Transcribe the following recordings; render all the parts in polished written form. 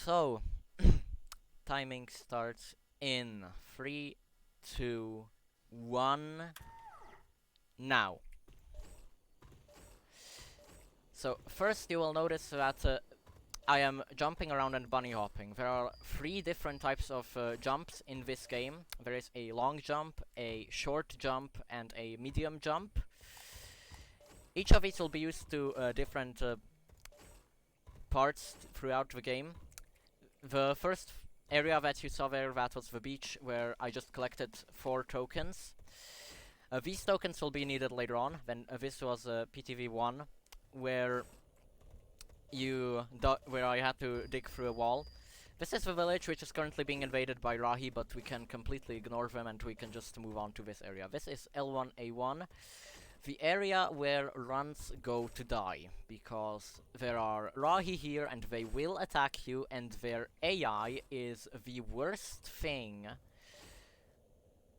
So, timing starts in 3, 2, 1, now. So, first you will notice that I am jumping around and bunny hopping. There are 3 different types of jumps in this game. There is a long jump, a short jump, and a medium jump. Each of these will be used to different parts throughout the game. The first area that you saw there, that was the beach, where I just collected 4 tokens. These tokens will be needed later on. Then this was PTV 1, where where I had to dig through a wall. This is the village which is currently being invaded by Rahi, but we can completely ignore them and we can just move on to this area. This is L1A1, the area where runs go to die, because there are Rahi here and they will attack you, and their AI is the worst thing.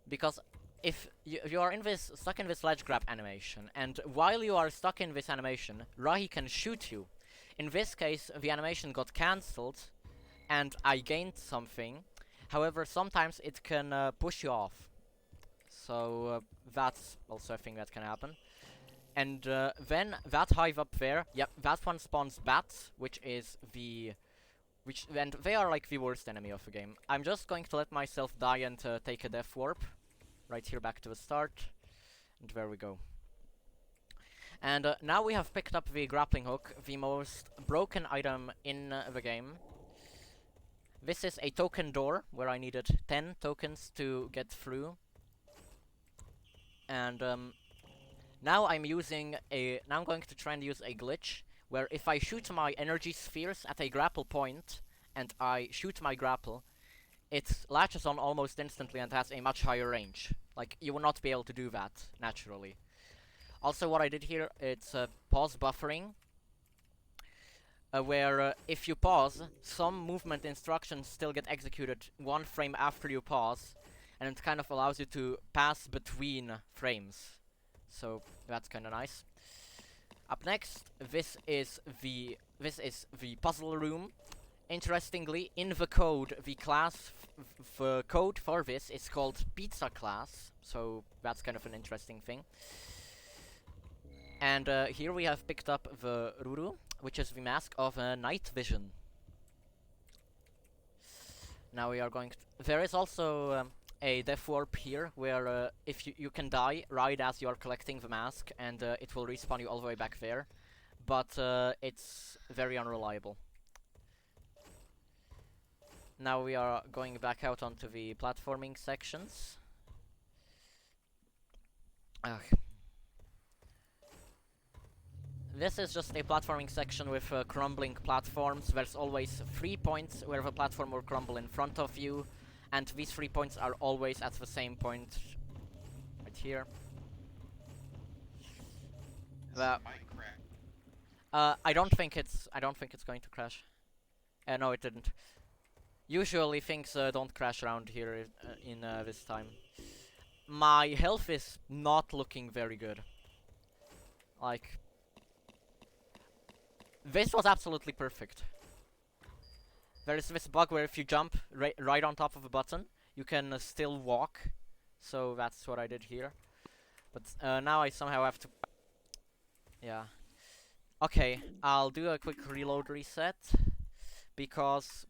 Because if you are stuck in this ledge grab animation, and while you are stuck in this animation, Rahi can shoot you. In this case, the animation got cancelled, and I gained something. However, sometimes it can push you off. So that's also a thing that can happen. And then that hive up there, yep, that one spawns bats, and they are like the worst enemy of the game. I'm just going to let myself die and take a death warp. Right here, back to the start. And there we go. And now we have picked up the grappling hook, the most broken item in the game. This is a token door, where I needed 10 tokens to get through. And now I'm going to try and use a glitch, where if I shoot my energy spheres at a grapple point, and I shoot my grapple, it latches on almost instantly and has a much higher range. Like, you will not be able to do that, naturally. Also, what I did here, it's pause buffering, where if you pause, some movement instructions still get executed 1 frame after you pause, and it kind of allows you to pass between frames. So that's kind of nice. Up next, this is the puzzle room. Interestingly, in the code, the code for this is called pizza class, so that's kind of an interesting thing. And here we have picked up the Ruru, which is the mask of night vision. Now we are going to... There is also a death warp here, where if you can die right as you are collecting the mask, and it will respawn you all the way back there. But it's very unreliable. Now we are going back out onto the platforming sections. Ugh. This is just a platforming section with crumbling platforms. There's always 3 points where the platform will crumble in front of you, and these 3 points are always at the same point, right here. I don't think it's going to crash. No, it didn't. Usually things don't crash around here in this time. My health is not looking very good. Like, this was absolutely perfect. There is this bug where if you jump right on top of a button, you can still walk. So that's what I did here. But now I somehow have to... Yeah. Okay, I'll do a quick reload reset, because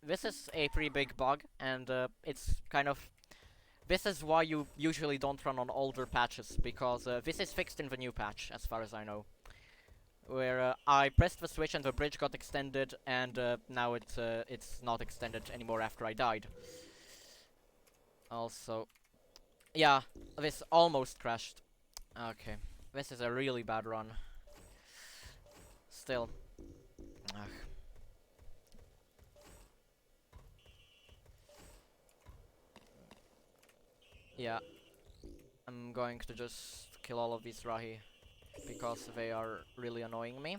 this is a pretty big bug, and it's kind of... This is why you usually don't run on older patches, because this is fixed in the new patch, as far as I know. Where I pressed the switch and the bridge got extended, and now it's not extended anymore after I died. Also, yeah, this almost crashed. Okay, this is a really bad run. Still. Ugh. Yeah, I'm going to just kill all of these Rahi, because they are really annoying me.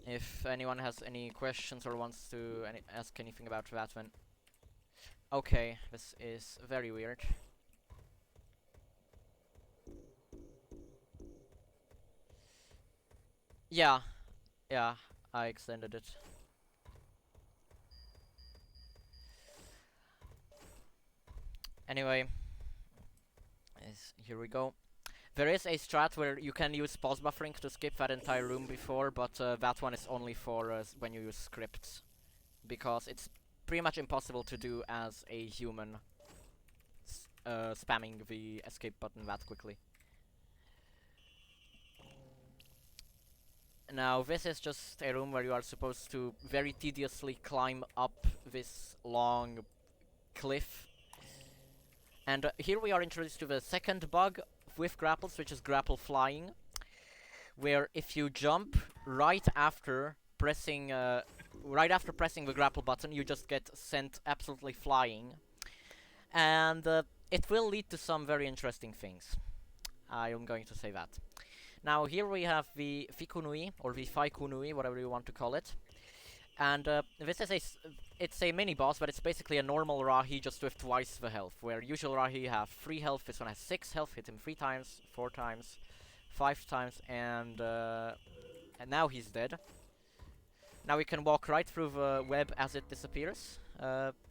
If anyone has any questions or wants to ask anything about that, then... Okay, this is very weird. Yeah, I extended it. Anyway, here we go. There is a strat where you can use pause buffering to skip that entire room before, but that one is only for when you use scripts. Because it's pretty much impossible to do as a human, spamming the escape button that quickly. Now, this is just a room where you are supposed to very tediously climb up this long cliff. And here we are introduced to the second bug with grapples, which is grapple flying, where if you jump right after pressing the grapple button, you just get sent absolutely flying, and it will lead to some very interesting things. I am going to say that. Now here we have the Fikunui, or the Faikunui, whatever you want to call it. And this is it's a mini boss, but it's basically a normal Rahi just with twice the health. Where usual Rahi have 3 health, this one has 6 health. Hit him 3 times, 4 times, 5 times, and now he's dead. Now we can walk right through the web as it disappears.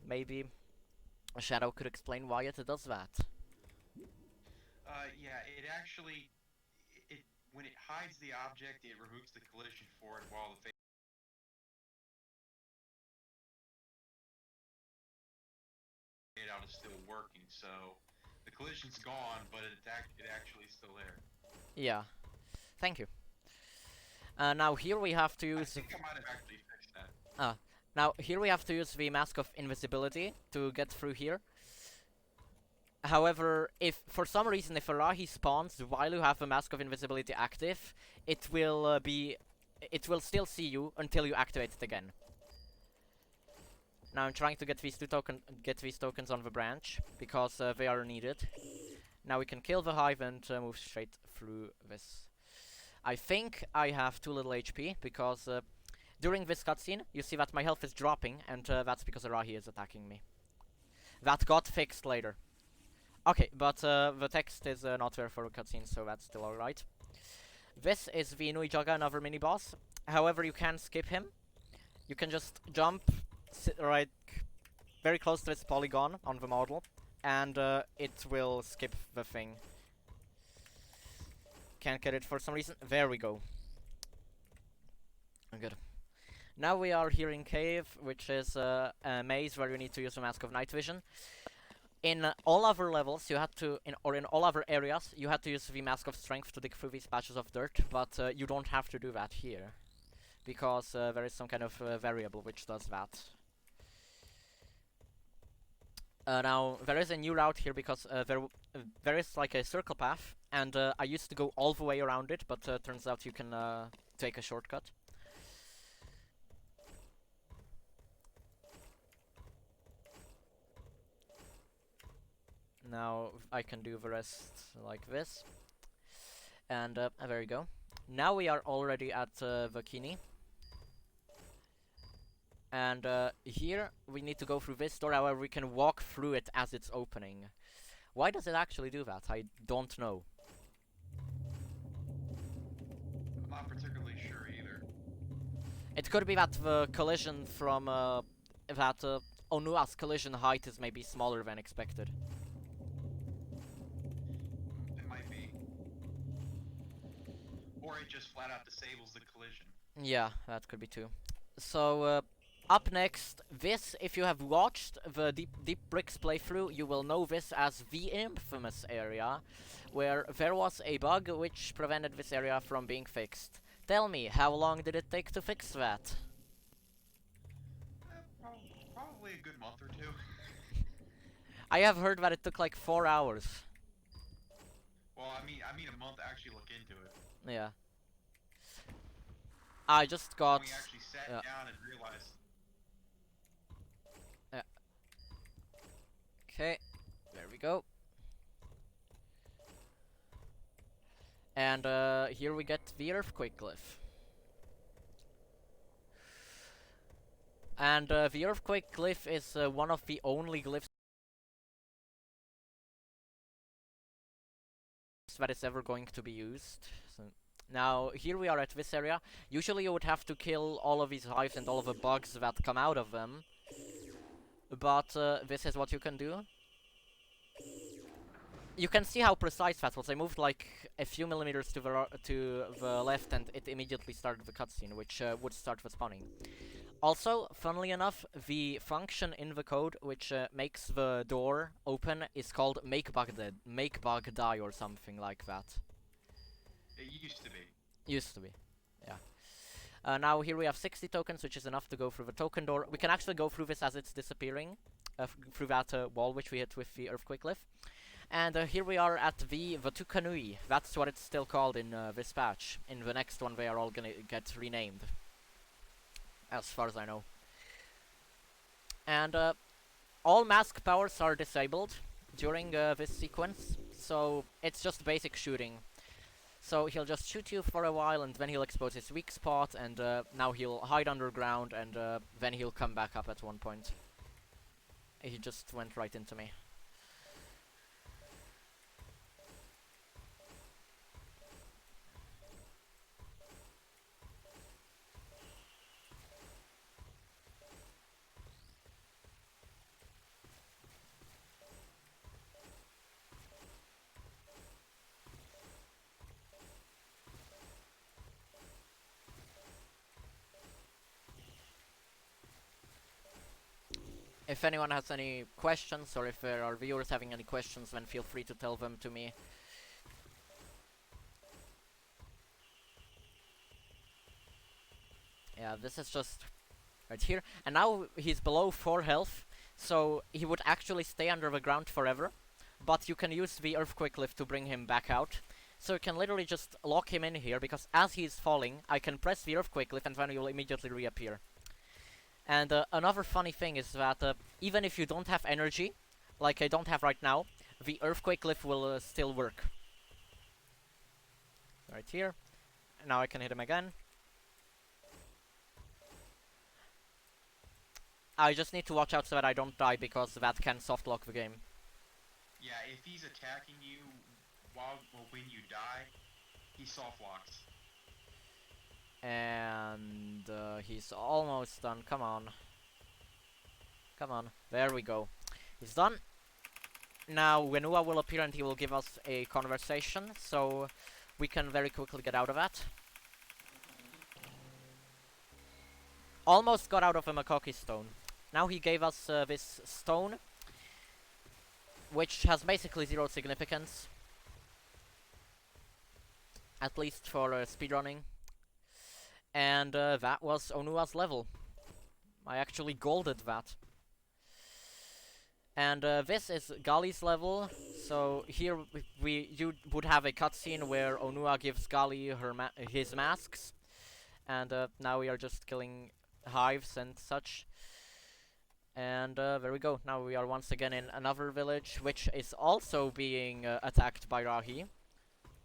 Maybe a Shadow could explain why it does that. Yeah, it actually, when it hides the object, it removes the collision for it while the fade out is still working. So the collision's gone, but it actually is still there. Yeah, thank you. Now here we have to use. I think I might have actually fixed that. Now here we have to use the Mask of Invisibility to get through here. However, if for some reason if a Rahi spawns while you have the Mask of Invisibility active, it will still see you until you activate it again. Now I'm trying to get these tokens on the branch because they are needed. Now we can kill the hive and move straight through this. I think I have too little HP because during this cutscene you see that my health is dropping, and that's because a Rahi is attacking me. That got fixed later. Okay, but the text is not there for a cutscene, so that's still alright. This is the Inui Jaga, another mini-boss. However, you can skip him. You can just jump right very close to this polygon on the model, and it will skip the thing. Can't get it for some reason. There we go. Good. Now we are here in Cave, which is a maze where you need to use the Mask of Night Vision. In all other levels, you had to, in all other areas, you had to use the Mask of Strength to dig through these patches of dirt, but you don't have to do that here, because there is some kind of variable which does that. Now, there is a new route here because there is like a circle path, and I used to go all the way around it, but turns out you can take a shortcut. Now I can do the rest like this. And there we go. Now we are already at the Kini. And here we need to go through this door, however we can walk through it as it's opening. Why does it actually do that? I don't know. I'm not particularly sure either. It could be that the collision from that Onua's collision height is maybe smaller than expected. It might be. Or it just flat out disables the collision. Yeah, that could be too. So up next, this, if you have watched the Deep Bricks playthrough, you will know this as the infamous area, where there was a bug which prevented this area from being fixed. Tell me, how long did it take to fix that? Probably a good month or two. I have heard that it took like 4 hours. Well, I mean a month to actually look into it. Yeah. I just got... We actually sat down and realized... Okay, there we go. And here we get the Earthquake Glyph. And the Earthquake Glyph is one of the only glyphs that is ever going to be used. So Now, here we are at this area. Usually you would have to kill all of these hives and all of the bugs that come out of them. But this is what you can do. You can see how precise that was. I moved like a few millimeters to the left and it immediately started the cutscene, which would start the spawning. Also, funnily enough, the function in the code which makes the door open is called make bug die or something like that. It used to be. Used to be, yeah. Now here we have 60 tokens, which is enough to go through the token door. We can actually go through this as it's disappearing, through that wall which we hit with the earthquake cliff. And here we are at the Tukanui. That's what it's still called in this patch. In the next one they are all gonna get renamed, as far as I know. And all mask powers are disabled during this sequence, so it's just basic shooting. So he'll just shoot you for a while, and then he'll expose his weak spot, and now he'll hide underground, and then he'll come back up at one point. He just went right into me. If anyone has any questions, or if there are viewers having any questions, then feel free to tell them to me. Yeah, this is just right here. And now he's below 4 health, so he would actually stay under the ground forever. But you can use the earthquake cliff to bring him back out. So you can literally just lock him in here, because as he's falling, I can press the earthquake cliff and then he will immediately reappear. And another funny thing is that even if you don't have energy, like I don't have right now, the earthquake cliff will still work. Right here. Now I can hit him again. I just need to watch out so that I don't die, because that can softlock the game. Yeah, if he's attacking you when you die, he soft locks. And he's almost done. Come on. Come on. There we go. He's done. Now Wenua will appear and he will give us a conversation, so we can very quickly get out of that. Almost got out of a Makoki stone. Now he gave us this stone, which has basically 0 significance. At least for speedrunning. And that was Onua's level. I actually golded that. And this is Gali's level. So here you would have a cutscene where Onua gives Gali his masks. And now we are just killing hives and such. And there we go. Now we are once again in another village, which is also being attacked by Rahi.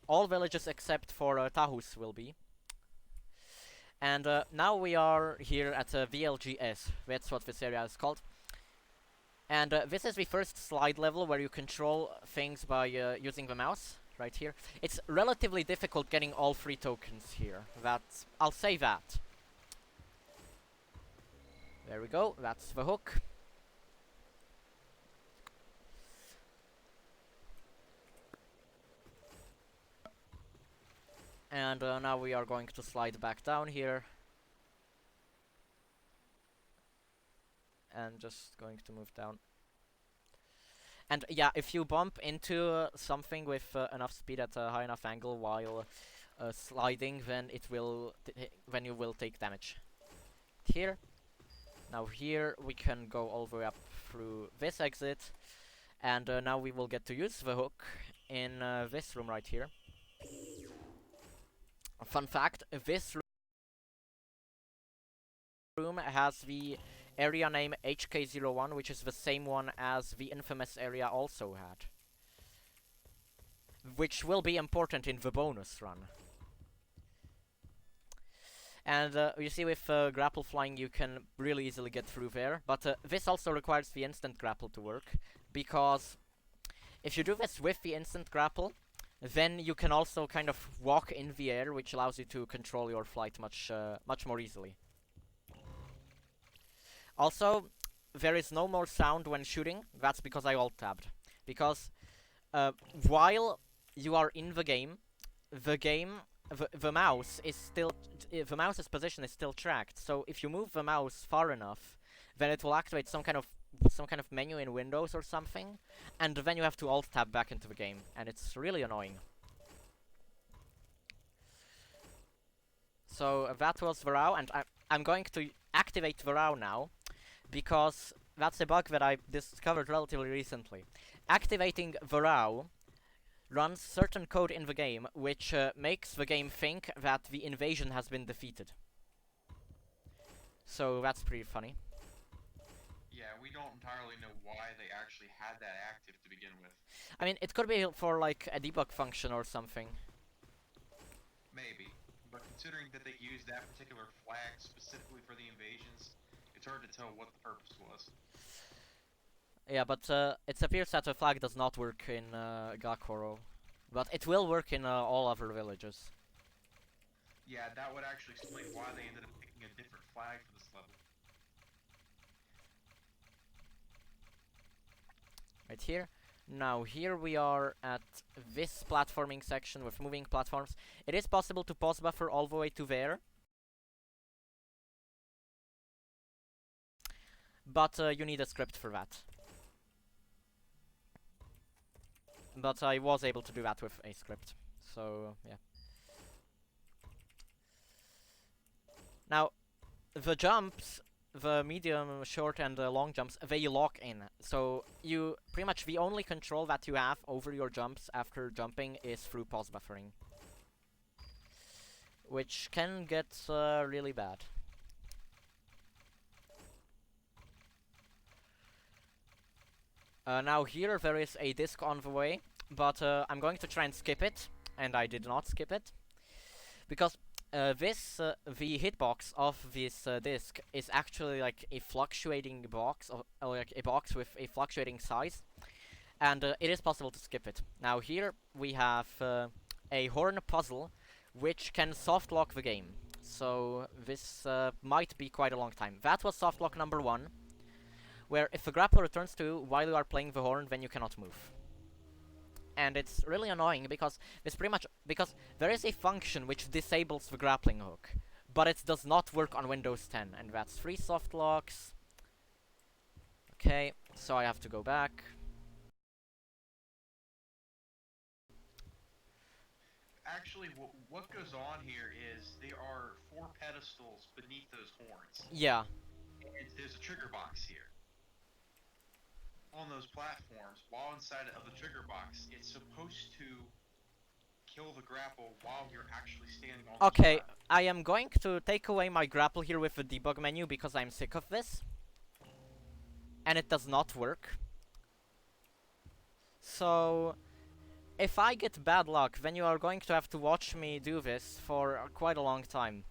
All villages except for Tahus will be. And now we are here at VLGS. That's what this area is called. And this is the first slide level where you control things by using the mouse. Right here. It's relatively difficult getting all 3 tokens here. I'll say that. There we go. That's the hook. And now we are going to slide back down here. And just going to move down. And yeah, if you bump into something with enough speed at a high enough angle while sliding, then you will take damage. Here. Now here we can go all the way up through this exit. And now we will get to use the hook in this room right here. Fun fact, this room has the area name HK01, which is the same one as the infamous area also had. Which will be important in the bonus run. And you see with grapple flying you can really easily get through there, but this also requires the instant grapple to work, because if you do this with the instant grapple, then you can also kind of walk in the air, which allows you to control your flight much more easily. Also, there is no more sound when shooting. That's because I alt-tabbed. Because while you are in the game, the mouse is still the mouse's position is still tracked. So if you move the mouse far enough, then it will activate some kind of menu in Windows or something, and then you have to alt tab back into the game, and it's really annoying. So that was the row, and I'm going to activate the row now, because that's a bug that I discovered relatively recently. Activating the row runs certain code in the game, which makes the game think that the invasion has been defeated. So that's pretty funny. Yeah, we don't entirely know why they actually had that active to begin with. I mean, it could be for like a debug function or something. Maybe. But considering that they used that particular flag specifically for the invasions, it's hard to tell what the purpose was. Yeah, but it appears that the flag does not work in Gakoro. But it will work in all other villages. Yeah, that would actually explain why they ended up picking a different flag for this level. Right here. Now, here we are at this platforming section with moving platforms. It is possible to pause buffer all the way to there. But you need a script for that. But I was able to do that with a script. So, yeah. Now, the jumps, the medium, short, and long jumps, they lock in. So, you pretty much the only control that you have over your jumps after jumping is through pause buffering. Which can get really bad. Now here there is a disc on the way, but I'm going to try and skip it, and I did not skip it. Because the hitbox of this disc is actually like a fluctuating box, or like a box with a fluctuating size, and it is possible to skip it. Now here we have a horn puzzle, which can soft lock the game. So this might be quite a long time. That was soft lock number 1, where if the grappler returns to you while you are playing the horn, then you cannot move. And it's really annoying because because there is a function which disables the grappling hook, but it does not work on Windows 10, and that's 3 soft locks. Okay, so I have to go back. Actually, what goes on here is there are 4 pedestals beneath those horns. Yeah. And there's a trigger box here. On those platforms, while inside of the trigger box, it's supposed to kill the grapple while you're actually standing on the Okay, slab. I am going to take away my grapple here with the debug menu because I'm sick of this. And it does not work. So, if I get bad luck, then you are going to have to watch me do this for quite a long time.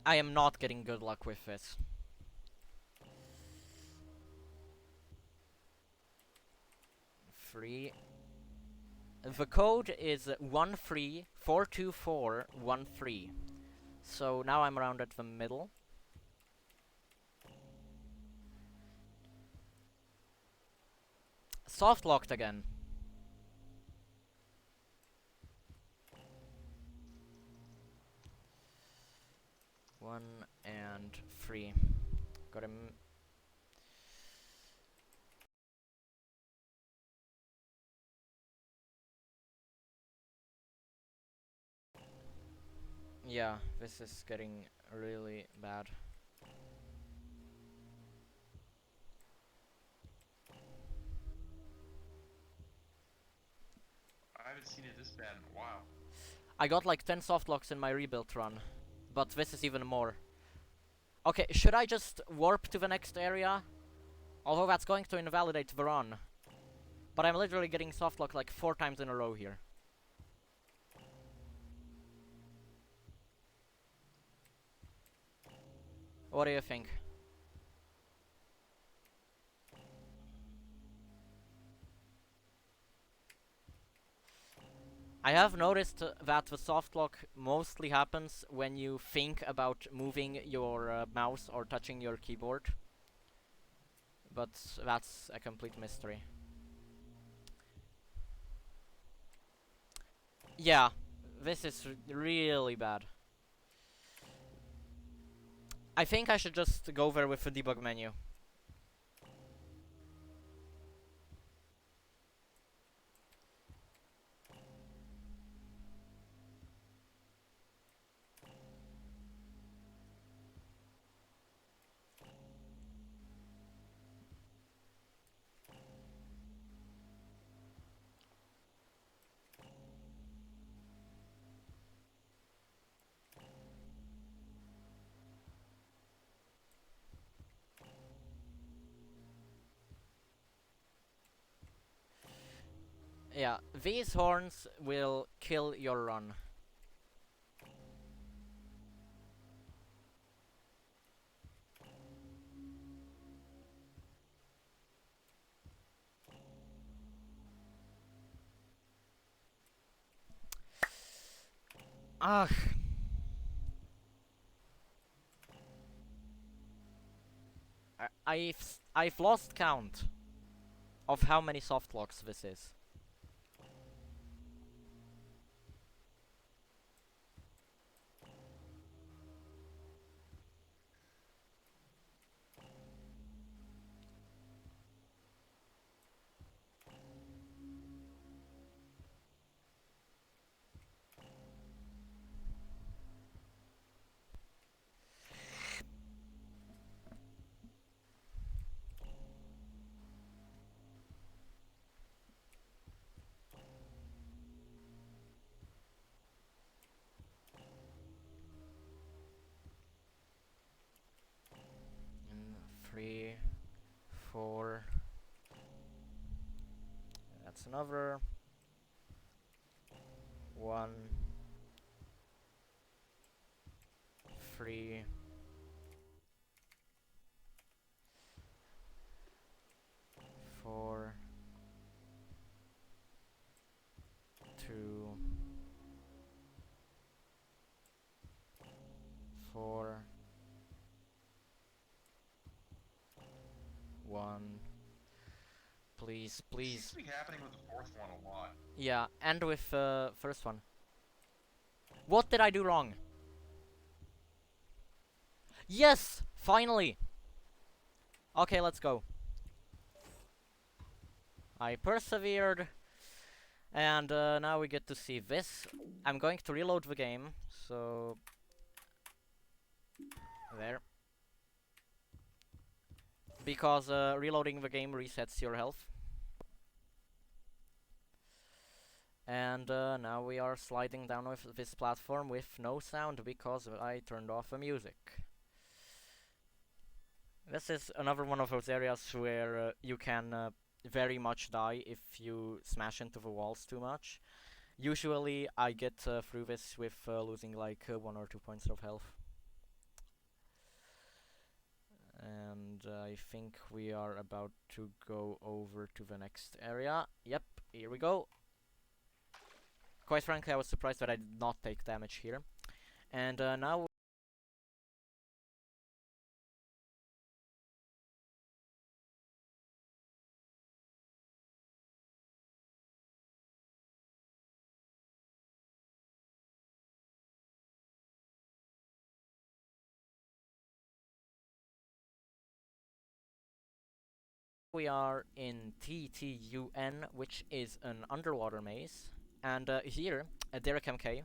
I am not getting good luck with this. Free. The code is 13424113. So now I'm around at the middle. Soft locked again. One and 3. Got him. Yeah, this is getting really bad. I haven't seen it this bad in a while. I got like 10 soft locks in my rebuild run, but this is even more. Okay, should I just warp to the next area? Although that's going to invalidate the run. But I'm literally getting soft lock like 4 times in a row here. What do you think? I have noticed that the soft lock mostly happens when you think about moving your mouse or touching your keyboard, but that's a complete mystery. Yeah, this is really bad. I think I should just go there with the debug menu. Yeah, these horns will kill your run. Ugh. I've lost count of how many soft locks this is. And 3, 4. That's another. 1, 3. 4, 2, 4, 1. Please, Seems please. to be happening with the fourth one a lot. Yeah, and with first one. What did I do wrong? Yes! Finally! Okay, let's go. I persevered. And now we get to see this. I'm going to reload the game. So... There. Because reloading the game resets your health. And now we are sliding down with this platform with no sound because I turned off the music. This is another one of those areas where you can very much die if you smash into the walls too much. Usually I get through this with losing like 1 or 2 points of health. And I think we are about to go over to the next area. Yep, here we go. Quite frankly, I was surprised that I did not take damage here. And now we are in TTUN, which is an underwater maze. And here, Derek MK,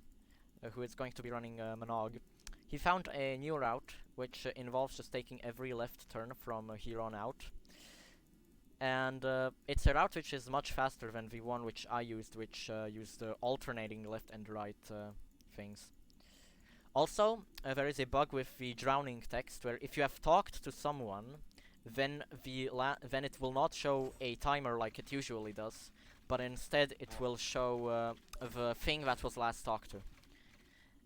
who is going to be running Monog, he found a new route, which involves just taking every left turn from here on out. And it's a route which is much faster than the one which I used, which used alternating left and right things. Also, there is a bug with the drowning text, where if you have talked to someone, then then it will not show a timer like it usually does, but instead it will show the thing that was last talked to.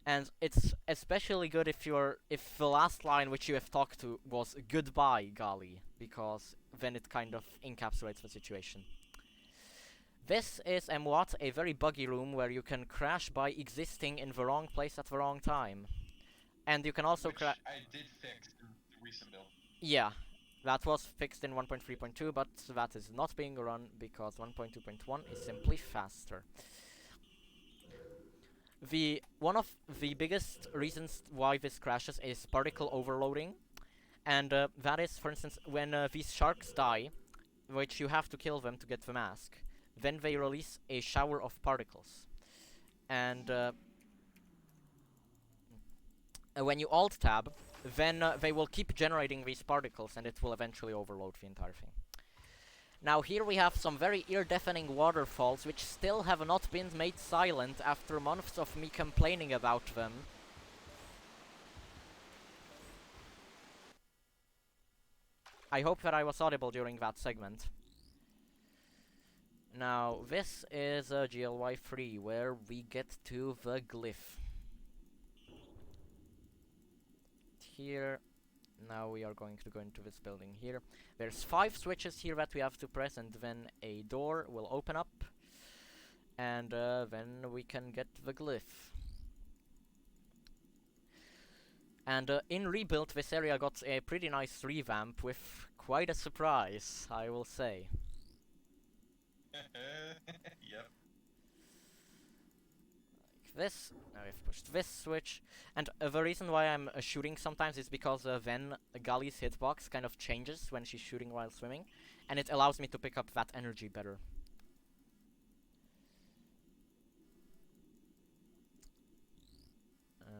And it's especially good if the last line which you have talked to was goodbye, golly, because then it kind of encapsulates the situation. This is a very buggy room where you can crash by existing in the wrong place at the wrong time. And you can also Which I did fix in the recent build. Yeah, that was fixed in 1.3.2, but that is not being run because 1.2.1 is simply faster. One of the biggest reasons why this crashes is particle overloading, and that is, for instance, when these sharks die, which you have to kill them to get the mask, then they release a shower of particles, and when you alt tab, then they will keep generating these particles, and it will eventually overload the entire thing. Now here we have some very ear-deafening waterfalls which still have not been made silent after months of me complaining about them. I hope that I was audible during that segment. Now this is GLY 3 where we get to the glyph. Here, now we are going to go into this building here. There's 5 switches here that we have to press, and then a door will open up, and then we can get the glyph. And in Rebuild, this area got a pretty nice revamp with quite a surprise, I will say. Yep. Like this. Now we've pushed this switch. And the reason why I'm shooting sometimes is because then Gully's hitbox kind of changes when she's shooting while swimming. And it allows me to pick up that energy better.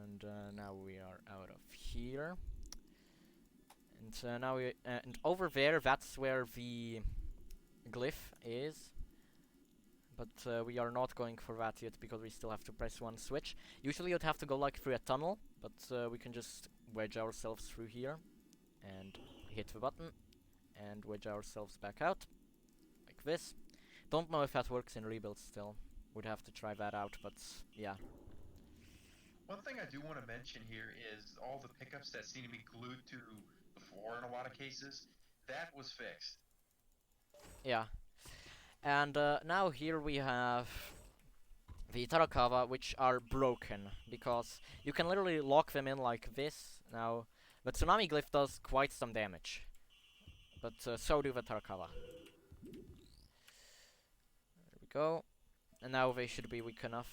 And now we are out of here. And now we and over there, that's where the glyph is. But we are not going for that yet because we still have to press one switch. Usually you'd have to go like through a tunnel, but we can just wedge ourselves through here and hit the button and wedge ourselves back out like this. Don't know if that works in Rebuild still. Would have to try that out, but yeah. One thing I do want to mention here is all the pickups that seem to be glued to the floor in a lot of cases. That was fixed. Yeah. And now here we have the Tarakawa, which are broken, because you can literally lock them in like this. Now, the Tsunami Glyph does quite some damage, but so do the Tarakawa. There we go. And now they should be weak enough.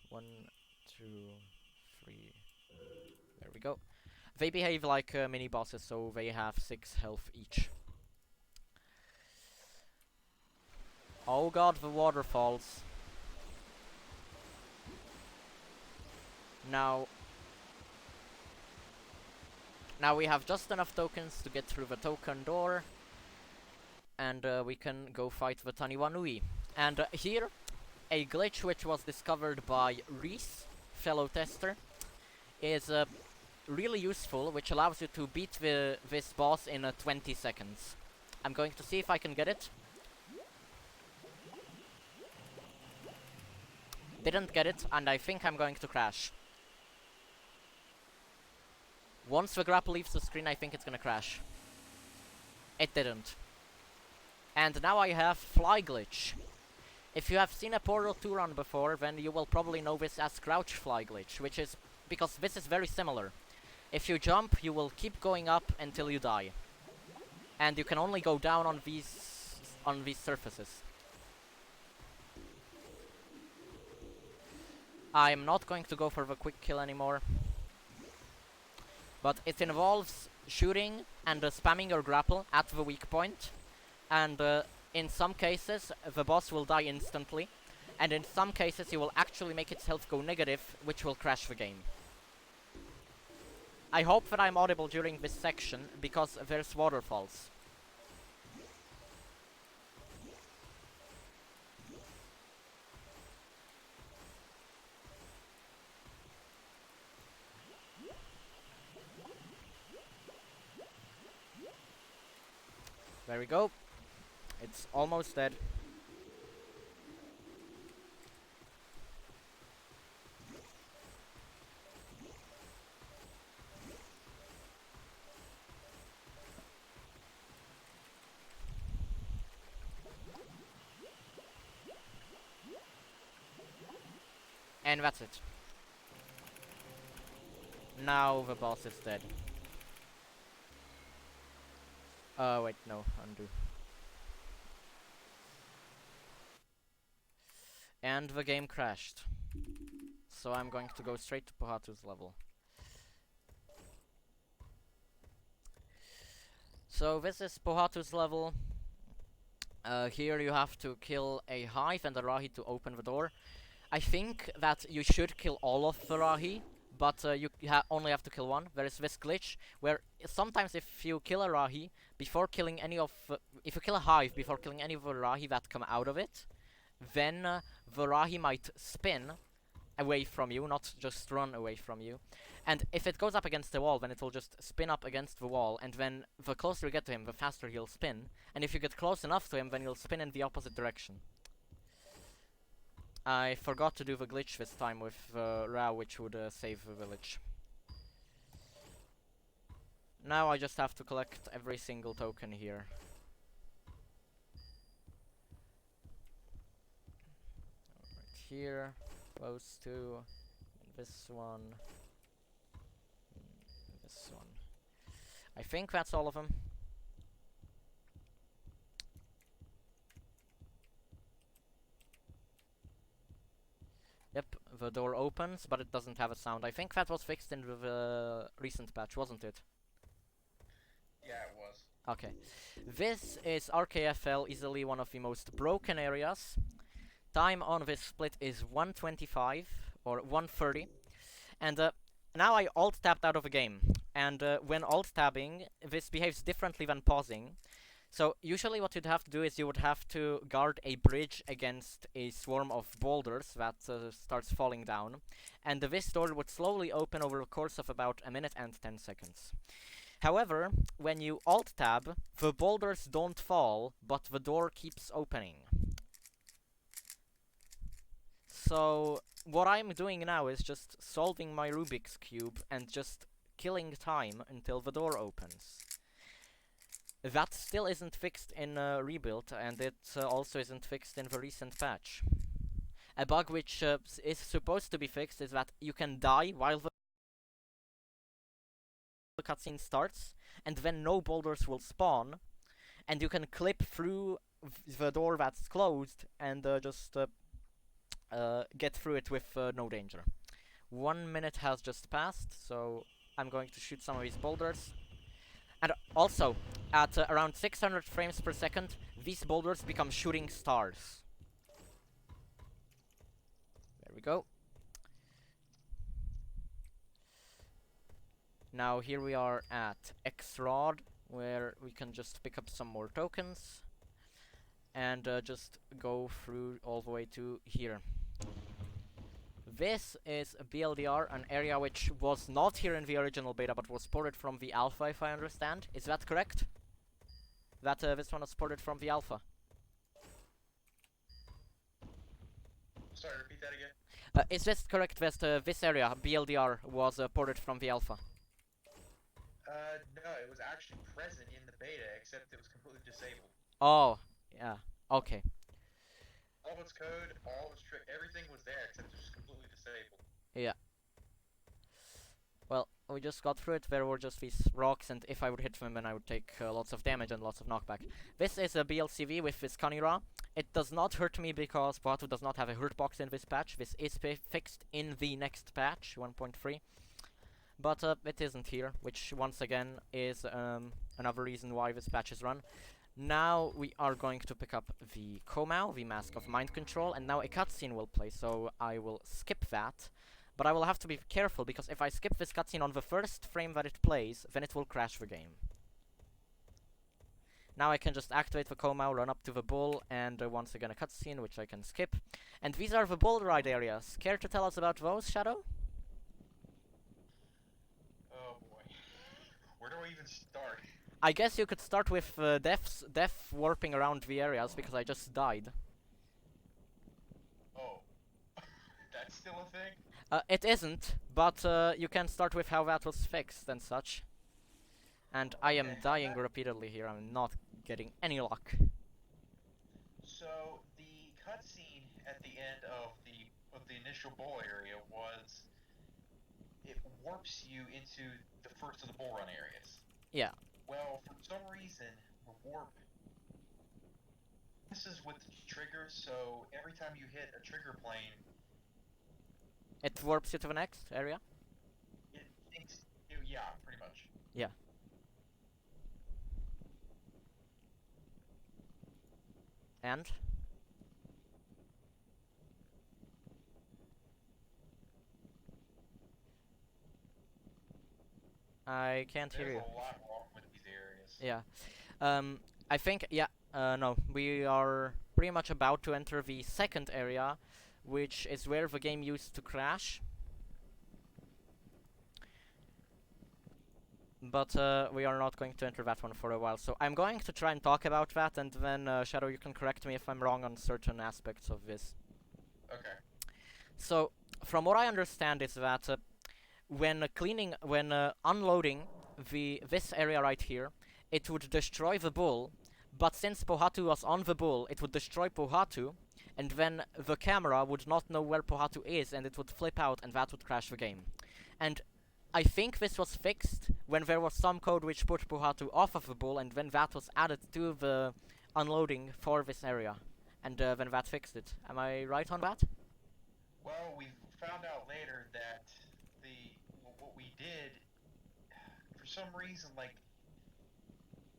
1, 2, 3. There we go. They behave like mini bosses, so they have 6 health each. Oh god, the waterfalls. Now we have just enough tokens to get through the token door, and we can go fight the Taniwa Nui. And here, a glitch which was discovered by Reese, fellow tester, is really useful, which allows you to beat this boss in 20 seconds. I'm going to see if I can get it. Didn't get it, and I think I'm going to crash. Once the grapple leaves the screen, I think it's gonna crash. It didn't. And now I have Fly Glitch. If you have seen a Portal 2 run before, then you will probably know this as Crouch Fly Glitch, which is because this is very similar. If you jump, you will keep going up until you die. And you can only go down on these surfaces. I'm not going to go for the quick kill anymore. But it involves shooting and spamming your grapple at the weak point. And in some cases, the boss will die instantly. And in some cases, you will actually make its health go negative, which will crash the game. I hope that I'm audible during this section, because there's waterfalls. There we go. It's almost dead. And that's it. Now the boss is dead. Wait, no, undo. And the game crashed. So I'm going to go straight to Pohatu's level. So this is Pohatu's level. Here you have to kill a hive and a rahi to open the door. I think that you should kill all of the rahi, but you only have to kill one. There is this glitch where sometimes if you kill a rahi before killing any of, if you kill a hive before killing any of the rahi that come out of it, then the rahi might spin away from you, not just run away from you. And if it goes up against the wall, then it will just spin up against the wall, and then the closer you get to him, the faster he'll spin. And if you get close enough to him, then he'll spin in the opposite direction. I forgot to do the glitch this time with Ra, which would save the village. Now I just have to collect every single token here. Right here, those two, and this one, and this one. I think that's all of them. Yep, the door opens, but it doesn't have a sound. I think that was fixed in the recent patch, wasn't it? Yeah, it was. Okay. This is RKFL, easily one of the most broken areas. Time on this split is 125 or 130. And now I alt-tabbed out of the game. And when alt-tabbing, this behaves differently than pausing. So usually what you'd have to do is you would have to guard a bridge against a swarm of boulders that starts falling down. And this door would slowly open over the course of about a minute and 10 seconds. However, when you alt-tab, the boulders don't fall, but the door keeps opening. So what I'm doing now is just solving my Rubik's Cube and just killing time until the door opens. That still isn't fixed in Rebuild, and it also isn't fixed in the recent patch. A bug which is supposed to be fixed is that you can die while the cutscene starts, and then no boulders will spawn, and you can clip through the door that's closed and just get through it with no danger. 1 minute has just passed, so I'm going to shoot some of these boulders. And also, at around 600 frames per second, these boulders become shooting stars. There we go. Now here we are at X-Rod, where we can just pick up some more tokens. And just go through all the way to here. This is a BLDR, an area which was not here in the original beta, but was ported from the alpha, if I understand. Is that correct? That this one was ported from the alpha? Sorry, repeat that again? Is this correct that this area, BLDR, was ported from the alpha? No, it was actually present in the beta, except it was completely disabled. Oh, yeah, okay. All of its code, all of its everything was there, except it was completely disabled. Yeah. Well, we just got through it. There were just these rocks, and if I would hit them, then I would take lots of damage and lots of knockback. This is a BLCV with this Kanira. It does not hurt me because Pohatu does not have a hurt box in this patch. This is fixed in the next patch, 1.3. But it isn't here, which once again is another reason why this patch is run. Now we are going to pick up the Komau, the Mask of Mind Control, and now a cutscene will play, so I will skip that. But I will have to be careful, because if I skip this cutscene on the first frame that it plays, then it will crash the game. Now I can just activate the Komau, run up to the bull, and once again a cutscene, which I can skip. And these are the bull ride areas. Care to tell us about those, Shadow? Oh boy. Where do I even start? I guess you could start with Death warping around the areas, because I just died. Oh. That's still a thing? It isn't, but you can start with how that was fixed and such. And I am dying repeatedly here, I'm not getting any luck. So, the cutscene at the end of the with the initial bowl area was it warps you into the first of the bull run areas. Yeah. Well, for some reason, the warp messes with the triggers, so every time you hit a trigger plane, It warps you to the next area? it thinks, yeah, pretty much. Yeah. And? I can't hear There's you. a lot wrong with these areas. Yeah. I think, yeah, no, we are pretty much about to enter the second area, which is where the game used to crash. But we are not going to enter that one for a while, so I'm going to try and talk about that, and then Shadow, you can correct me if I'm wrong on certain aspects of this. Okay. So, from what I understand is that when unloading this area right here, it would destroy the bull, but since Pohatu was on the bull, it would destroy Pohatu, and then the camera would not know where Pohatu is, and it would flip out, and that would crash the game. And I think this was fixed when there was some code which put Pohatu off of the bull, and then that was added to the unloading for this area, and then that fixed it. Am I right on that? Well, we found out later that what we did, for some reason, like,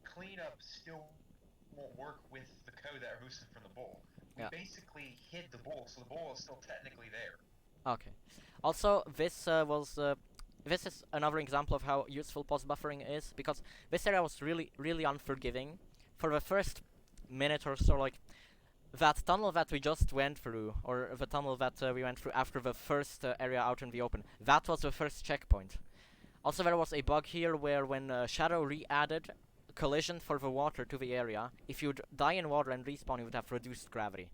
cleanup still won't work with the code that boosted from the bull. We basically hid the bull, so the bull is still technically there. Okay. Also, this this is another example of how useful post buffering is, because this area was really unforgiving. For the first minute or so, like, that tunnel that we just went through, or the tunnel that we went through after the first area out in the open, that was the first checkpoint. Also, there was a bug here where when Shadow re-added collision for the water to the area, if you'd die in water and respawn, you would have reduced gravity.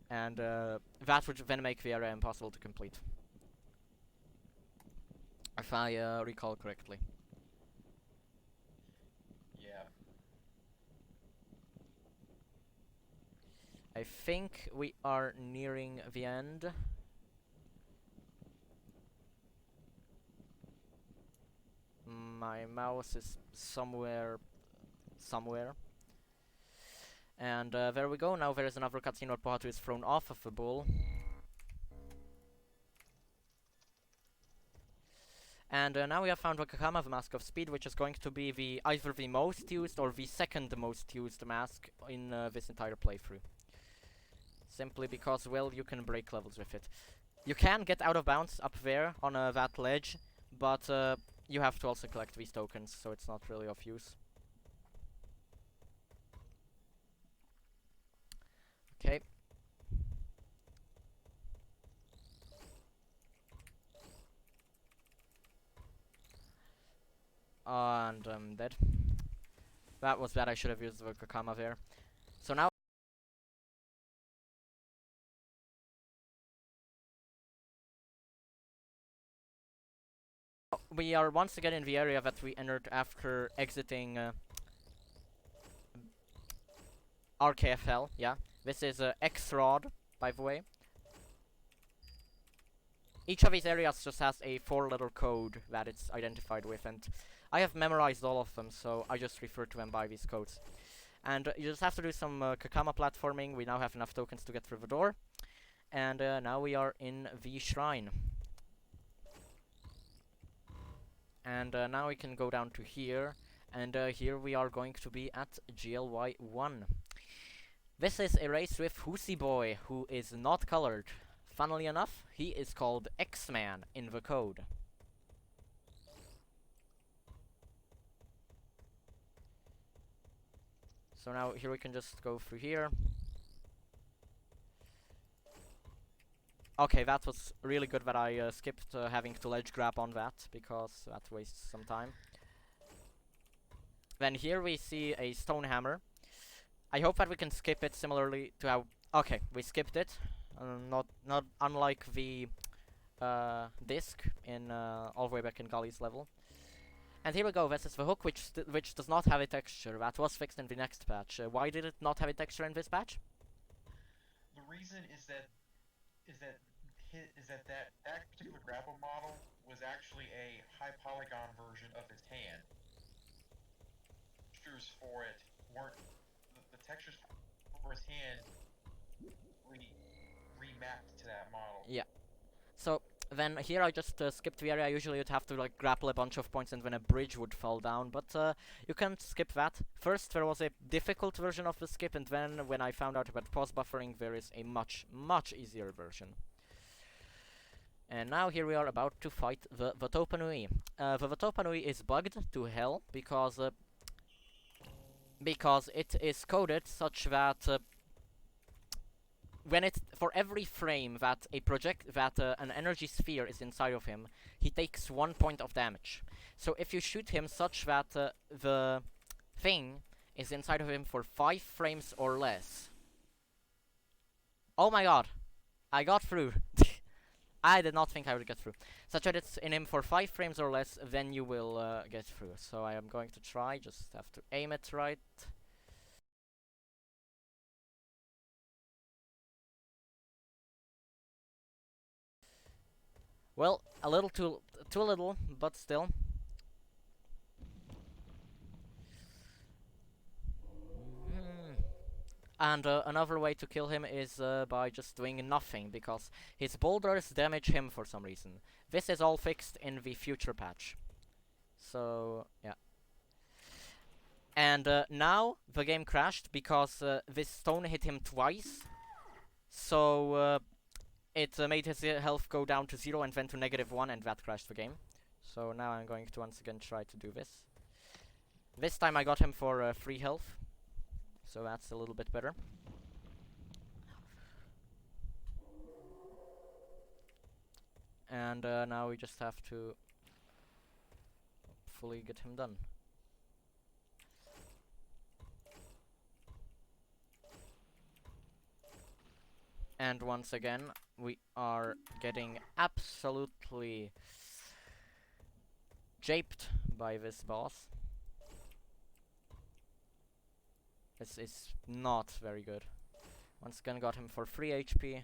And that would then make the area impossible to complete. If I recall correctly. Yeah. I think we are nearing the end. My mouse is somewhere. And there we go. Now there is another cutscene where Pohatu is thrown off of the bull. And now we have found Wakakama, the Mask of Speed, which is going to be either the most used or the second most used mask in this entire playthrough. Simply because, well, you can break levels with it. You can get out of bounds up there on that ledge, but you have to also collect these tokens, so it's not really of use. Okay. And I'm dead. That was bad, I should have used the Kakama there. So now we are once again in the area that we entered after exiting RKFL, yeah. This is X-Rod, by the way. Each of these areas just has a 4-letter code that it's identified with, and I have memorized all of them, so I just refer to them by these codes. And you just have to do some Kakama platforming. We now have enough tokens to get through the door. And now we are in the shrine. And now we can go down to here. And here we are going to be at GLY 1. This is a race with Hoosy Boy, who is not colored. Funnily enough, he is called X-Man in the code. So now here we can just go through here. Okay, that was really good that I skipped having to ledge grab on that, because that wastes some time. Then here we see a stone hammer. I hope that we can skip it similarly to how... Okay, we skipped it. Not unlike the disc in all the way back in Gully's level. And here we go, this is the hook, which does not have a texture. That was fixed in the next patch. Why did it not have a texture in this patch? The reason is that is that that particular grapple model was actually a high polygon version of his hand. Textures for it weren't the textures for his hand remapped to that model. Yeah. So then here I just skipped the area. Usually you'd have to like grapple a bunch of points and then a bridge would fall down, but you can't skip that. First there was a difficult version of the skip, and then when I found out about pause buffering, there is a much easier version. And now here we are about to fight the Vatopanui. The Vatopanui is bugged to hell because it is coded such that for every frame that an energy sphere is inside of him, he takes 1 point of damage. So if you shoot him such that the thing is inside of him for 5 frames or less. Oh my god, I got through. I did not think I would get through. Such that it's in him for 5 frames or less, then you will get through. So I am going to try, just have to aim it right. Well, a little too little, but still. And another way to kill him is by just doing nothing, because his boulders damage him for some reason. This is all fixed in the future patch. So, yeah. And now the game crashed because this stone hit him twice. So it made his health go down to 0 and then to -1, and that crashed the game. So now I'm going to once again try to do this. This time I got him for 3 health. So that's a little bit better. And now we just have to hopefully get him done. And once again, we are getting absolutely japed by this boss. This is not very good. Once again got him for 3 HP.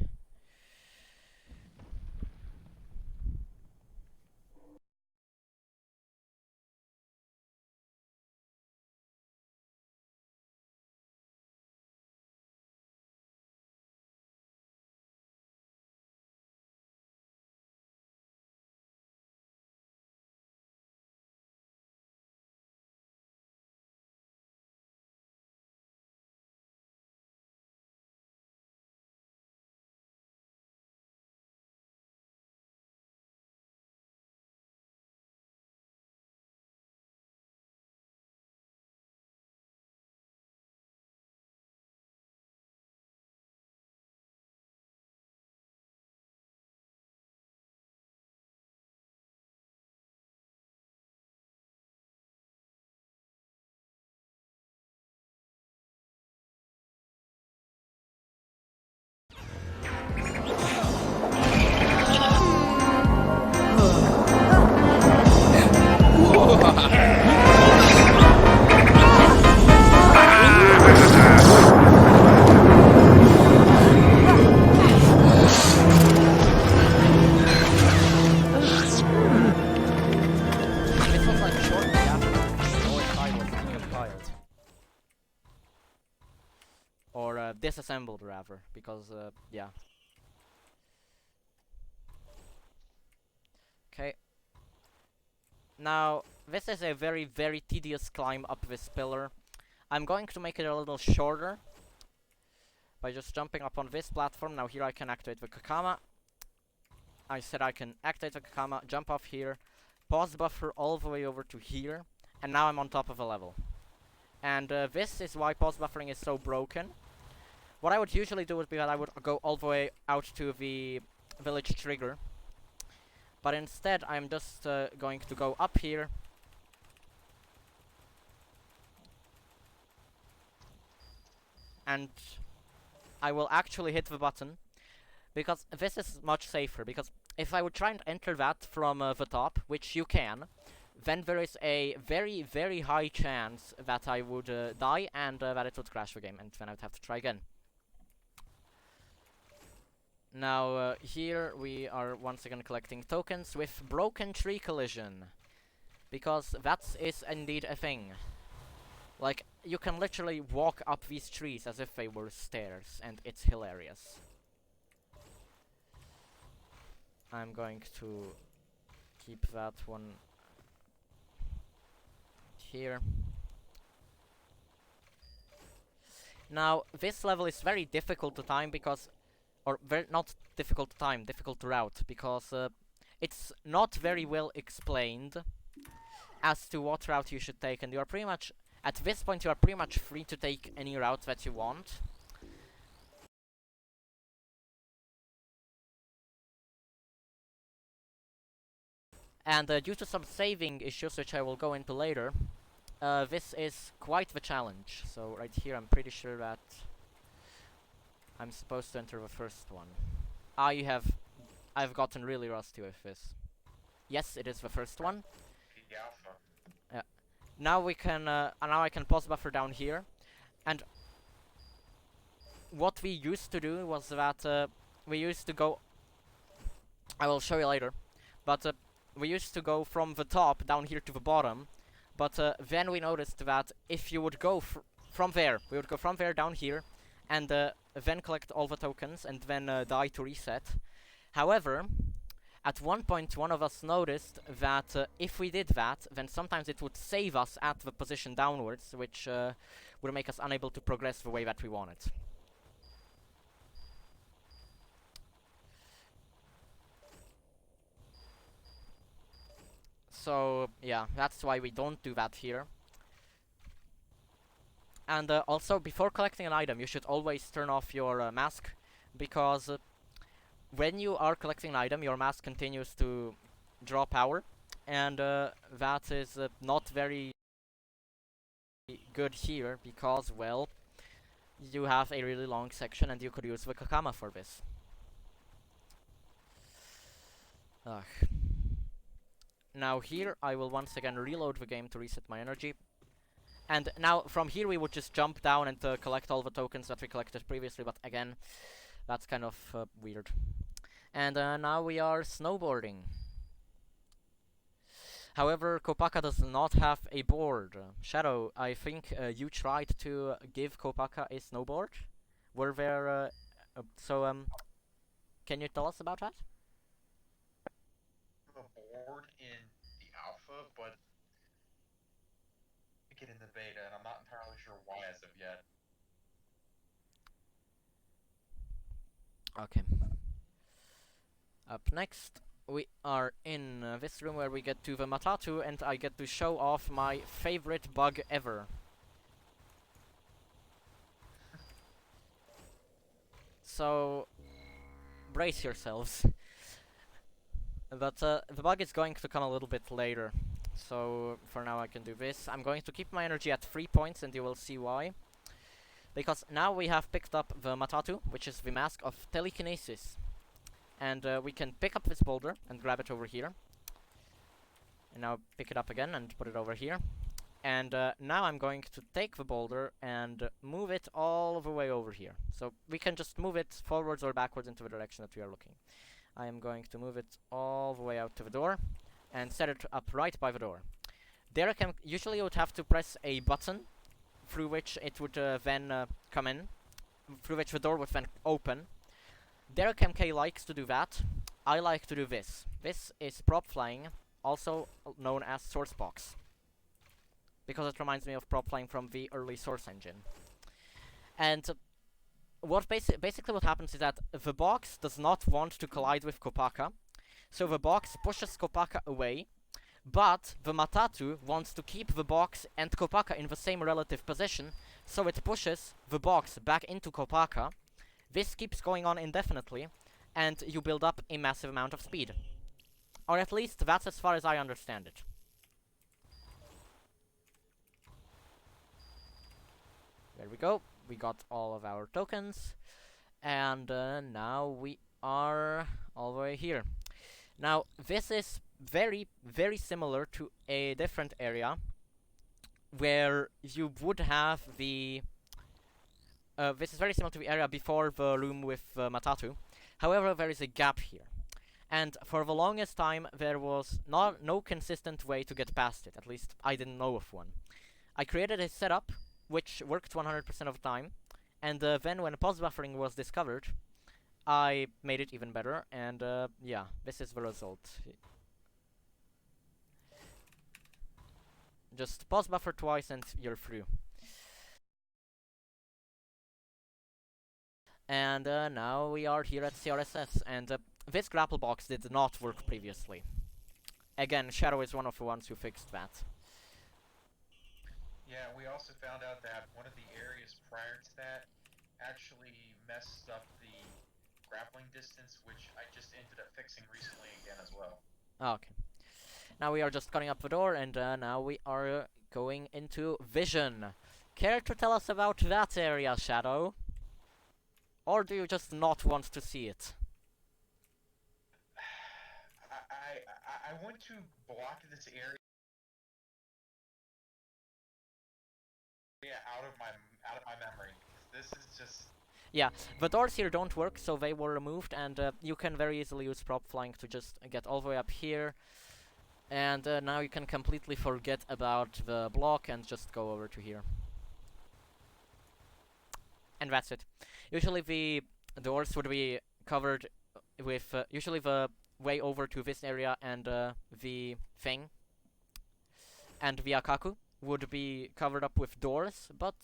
Disassembled rather, because yeah. Okay. Now this is a very tedious climb up this pillar. I'm going to make it a little shorter by just jumping up on this platform. Now here I can activate the Kakama. I said I can activate the Kakama, jump off here, pause buffer all the way over to here, and now I'm on top of a level. And this is why pause buffering is so broken. What I would usually do would be that I would go all the way out to the village trigger. But instead, I'm just going to go up here. And I will actually hit the button. Because this is much safer. Because if I would try and enter that from the top, which you can, then there is a very high chance that I would die and that it would crash the game. And then I would have to try again. Now, here we are once again collecting tokens with Broken Tree Collision. Because that is indeed a thing. Like, you can literally walk up these trees as if they were stairs, and it's hilarious. I'm going to keep that one here. Now, this level is very difficult to time because, or not difficult to time, difficult to route, because it's not very well explained as to what route you should take, and you are pretty much, at this point, you are pretty much free to take any route that you want. And due to some saving issues, which I will go into later, this is quite the challenge. So right here, I'm pretty sure that I'm supposed to enter the first one. I've gotten really rusty with this. Yes, it is the first one. The alpha. Now we can, now I can pause buffer down here, and what we used to do was that we used to go. I will show you later, but we used to go from the top down here to the bottom, but then we noticed that if you would go from there, we would go from there down here, and then collect all the tokens, and then die to reset. However, at one point, one of us noticed that if we did that, then sometimes it would save us at the position downwards, which would make us unable to progress the way that we wanted. So, yeah, that's why we don't do that here. And also, before collecting an item, you should always turn off your mask, because when you are collecting an item, your mask continues to draw power, and that is not very good here, because, well, you have a really long section, and you could use the Kakama for this. Ugh. Now here, I will once again reload the game to reset my energy. And now, from here, we would just jump down and collect all the tokens that we collected previously, but again, that's kind of weird. And now we are snowboarding. However, Kopaka does not have a board. Shadow, I think you tried to give Kopaka a snowboard? Were there... can you tell us about that? The board in the alpha, but I get in the beta, and I'm not entirely sure why as of yet. Okay. Up next, we are in this room where we get to the Matatu, and I get to show off my favorite bug ever. So, brace yourselves. But the bug is going to come a little bit later. So, for now I can do this. I'm going to keep my energy at 3 points, and you will see why. Because now we have picked up the Matatu, which is the mask of telekinesis. And we can pick up this boulder and grab it over here. And now pick it up again and put it over here. And now I'm going to take the boulder and move it all the way over here. So we can just move it forwards or backwards into the direction that we are looking. I am going to move it all the way out to the door and set it up right by the door. There usually you would have to press a button through which it would then come in, through which the door would then open. Derek MK likes to do that. I like to do this. This is prop flying, also known as source box, because it reminds me of prop flying from the early Source engine. And what basically what happens is that the box does not want to collide with Kopaka, so the box pushes Kopaka away, but the Matatu wants to keep the box and Kopaka in the same relative position, so it pushes the box back into Kopaka. This keeps going on indefinitely, and you build up a massive amount of speed. Or at least that's as far as I understand it. There we go. We got all of our tokens. And now we are all the way here. Now, this is very, very similar to a different area where you would have the... this is very similar to the area before the room with Matatu. However, there is a gap here. And for the longest time, there was no consistent way to get past it. At least I didn't know of one. I created a setup which worked 100% of the time, and then when pause buffering was discovered, I made it even better, and yeah, this is the result. Just pause buffer twice and you're through. And now we are here at CRSS, and this grapple box did not work previously. Again, Shadow is one of the ones who fixed that. Yeah, we also found out that one of the areas prior to that actually messed up the grappling distance, which I just ended up fixing recently again as well. Okay. Now we are just cutting up the door, and now we are going into vision. Care to tell us about that area, Shadow? Or do you just not want to see it? I want to block this area out of my memory. This is just. Yeah, the doors here don't work, so they were removed, and you can very easily use prop flying to just get all the way up here. And now you can completely forget about the block and just go over to here. And that's it. Usually the doors would be covered with, usually the way over to this area and the thing and the Akaku would be covered up with doors, but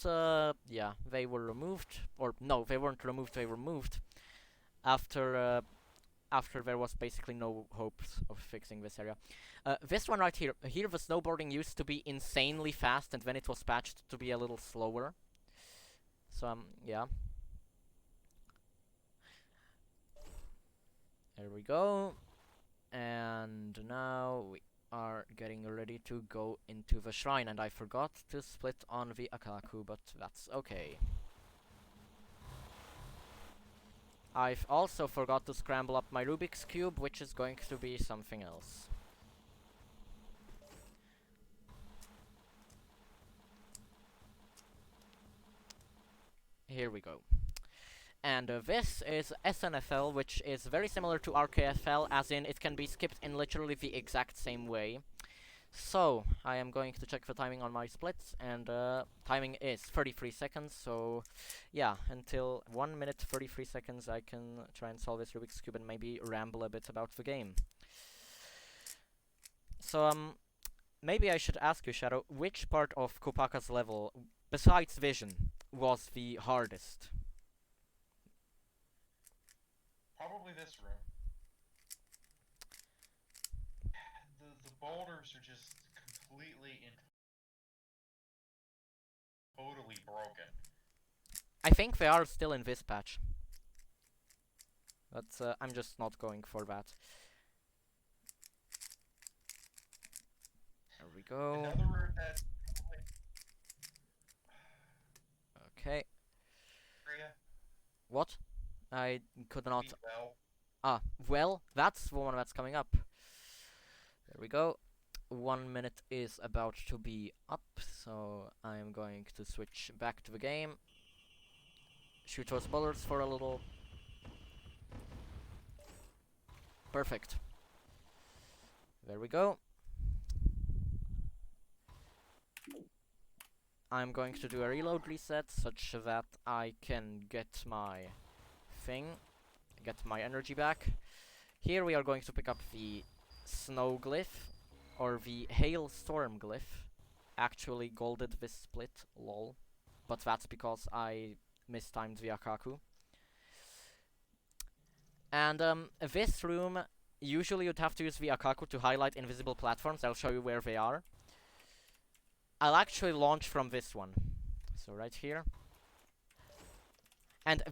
yeah, they were removed, or no, they weren't removed, they were moved after after there was basically no hopes of fixing this area. This one right here, the snowboarding used to be insanely fast, and then it was patched to be a little slower. So yeah. There we go. And now we are getting ready to go into the shrine, and I forgot to split on the Akaku, but that's okay. I've also forgot to scramble up my Rubik's Cube, which is going to be something else. Here we go. And this is SNFL, which is very similar to RKFL, as in it can be skipped in literally the exact same way. So, I am going to check the timing on my splits, and timing is 33 seconds, so yeah, until 1 minute 33 seconds I can try and solve this Rubik's Cube and maybe ramble a bit about the game. So, maybe I should ask you, Shadow, which part of Kopaka's level, besides Vision, was the hardest? Probably this room. The boulders are just completely and totally broken. I think they are still in this patch. But I'm just not going for that. There we go. Another room that's okay. area. What? I could not. Well. Ah, well, that's the one that's coming up. There we go. 1 minute is about to be up, so I am going to switch back to the game. Shoot those bullets for a little. Perfect. There we go. I'm going to do a reload reset such that I can get my thing, get my energy back. Here we are going to pick up the snow glyph, or the hailstorm glyph. Actually golded this split, lol. But that's because I mistimed the Akaku. And this room, usually you'd have to use the Akaku to highlight invisible platforms. I'll show you where they are. I'll actually launch from this one. So right here. And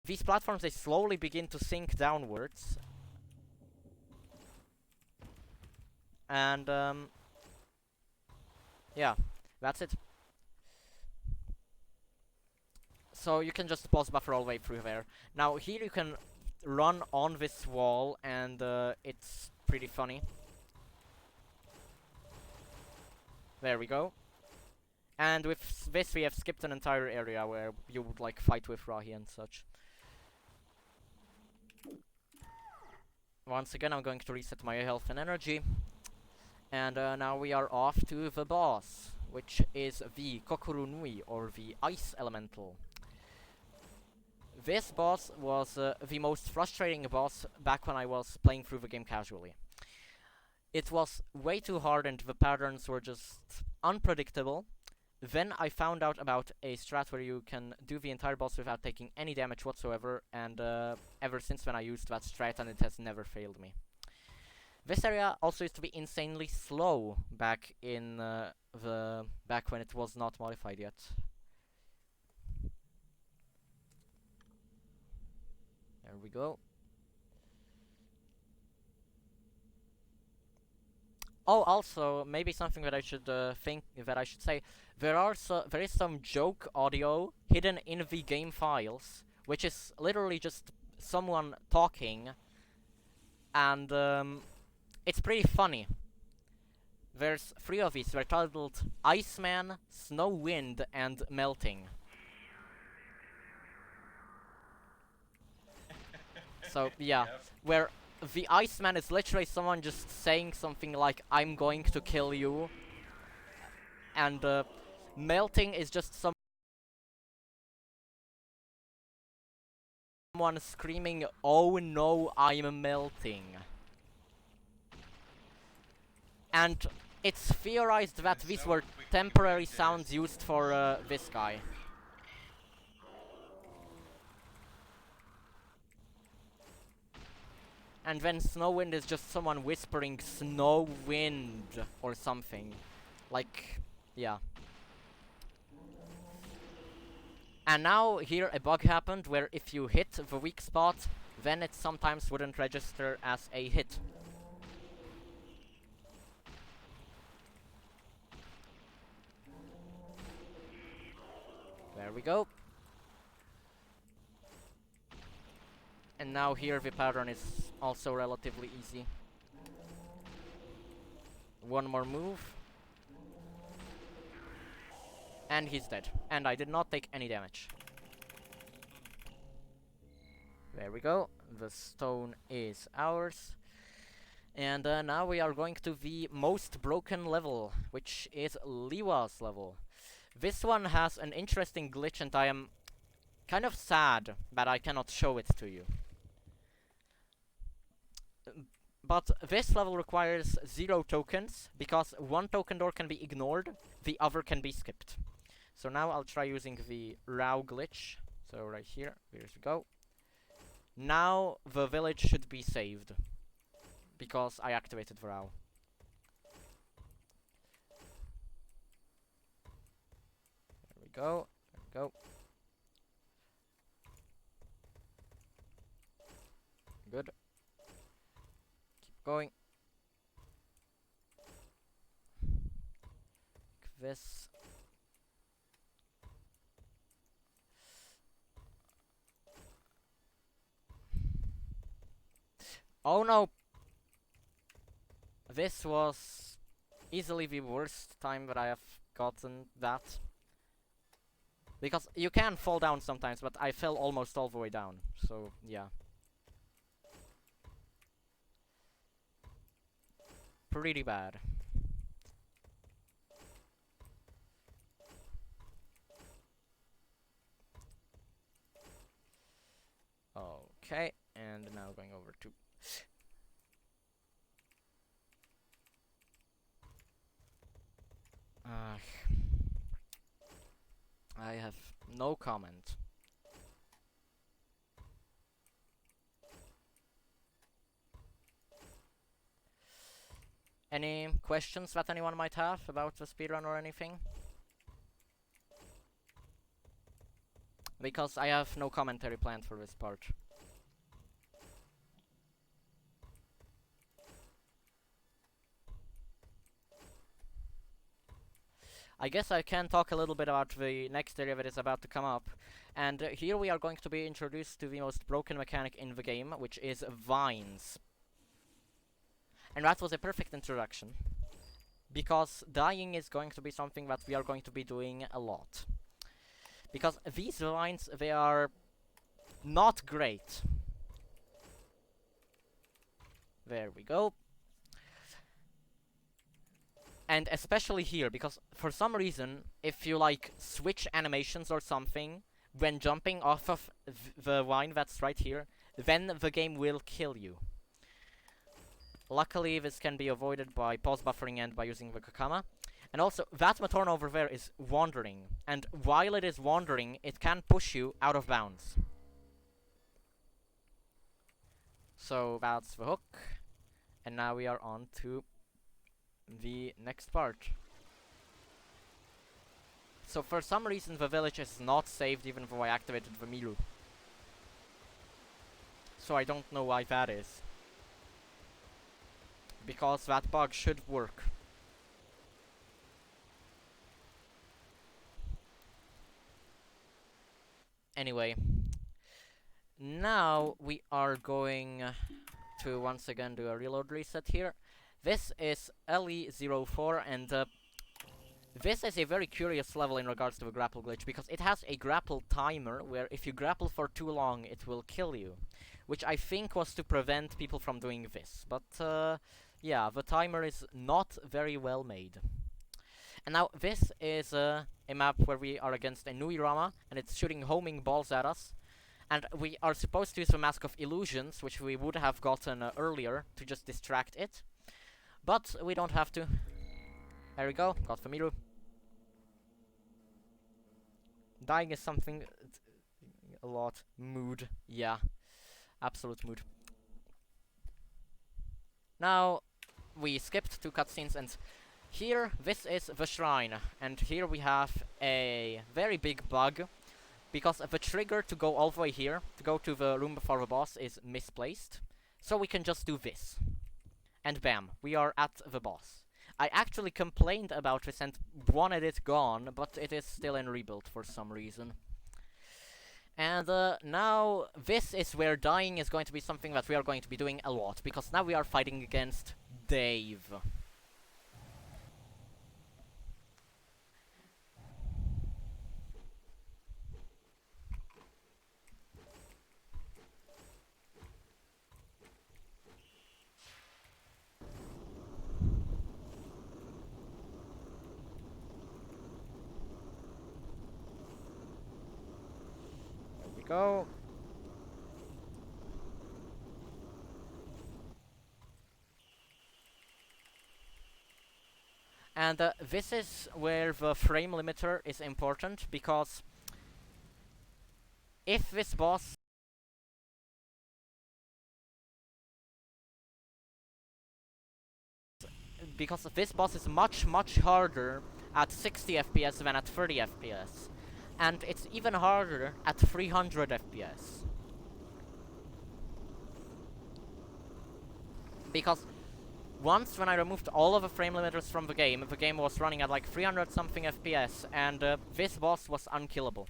these platforms, they slowly begin to sink downwards. And yeah, that's it. So you can just pause buffer all the way through there. Now here you can run on this wall, and it's pretty funny. There we go. And with this we have skipped an entire area where you would like fight with Rahi and such. Once again I'm going to reset my health and energy. And now we are off to the boss, which is the Kokoro Nui, or the Ice Elemental. This boss was the most frustrating boss back when I was playing through the game casually. It was way too hard and the patterns were just unpredictable. Then I found out about a strat where you can do the entire boss without taking any damage whatsoever, and ever since then I used that strat and it has never failed me. This area also used to be insanely slow back in back when it was not modified yet. There we go. Oh, also, maybe something that I should say. There is some joke audio hidden in the game files, which is literally just someone talking, and it's pretty funny. There's 3 of these. They're titled Iceman, Snow Wind, and Melting. So yeah, Yep. where the Iceman is literally someone just saying something like, I'm going to kill you. And Melting is just someone screaming, oh no, I'm melting. And it's theorized that And these so were we can temporary make this sounds used for this guy. And then Snow Wind is just someone whispering Snow Wind or something. Like, yeah. And now here a bug happened where if you hit the weak spot, then it sometimes wouldn't register as a hit. There we go. And now here the pattern is also relatively easy. One more move. And he's dead. And I did not take any damage. There we go. The stone is ours. And now we are going to the most broken level, which is Liwa's level. This one has an interesting glitch and I am kind of sad that I cannot show it to you. But this level requires 0 tokens, because 1 token door can be ignored, the other can be skipped. So now I'll try using the Rao glitch. So right here, here we go. Now the village should be saved, because I activated the Rao. There we go, there we go. Good. Keep going. Like this. Oh no! This was easily the worst time that I have gotten that. Because you can fall down sometimes, but I fell almost all the way down. So, yeah. Pretty bad. Okay, and now going over to... I have no comment. Any questions that anyone might have about the speedrun or anything? Because I have no commentary planned for this part. I guess I can talk a little bit about the next area that is about to come up. And here we are going to be introduced to the most broken mechanic in the game, which is vines. And that was a perfect introduction. because dying is going to be something that we are going to be doing a lot. Because these vines, they are not great. There we go. And especially here, because for some reason, if you like switch animations or something when jumping off of the vine that's right here, then the game will kill you. Luckily, this can be avoided by pause buffering and by using the Kakama. And also, that Matorna over there is wandering, and while it is wandering, it can push you out of bounds. So that's the hook, and now we are on to the next part. So for some reason the village is not saved even though I activated the Milu. So I don't know why that is. Because that bug should work. Anyway. Now we are going to once again do a reload reset here. This is LE04 and this is a very curious level in regards to the grapple glitch, because it has a grapple timer where if you grapple for too long it will kill you, which I think was to prevent people from doing this, but yeah, the timer is not very well made. And now this is a map where we are against a Nuirama and it's shooting homing balls at us, and we are supposed to use the Mask of Illusions, which we would have gotten earlier to just distract it, but we don't have to. There we go, got Famiru. Dying is something a lot. Mood, yeah. Absolute mood. Now, we skipped 2 cutscenes, and here, this is the shrine. And here we have a very big bug, because the trigger to go all the way here, to go to the room before the boss, is misplaced. So we can just do this. And bam, we are at the boss. I actually complained about this and wanted it gone, but it is still in rebuild for some reason. And now this is where dying is going to be something that we are going to be doing a lot, because now we are fighting against Dave. Go. And this is where the frame limiter is important, because if this boss is much harder at 60 FPS than at 30 FPS. And it's even harder at 300 FPS. Because once when I removed all of the frame limiters from the game was running at like 300 something FPS, and this boss was unkillable.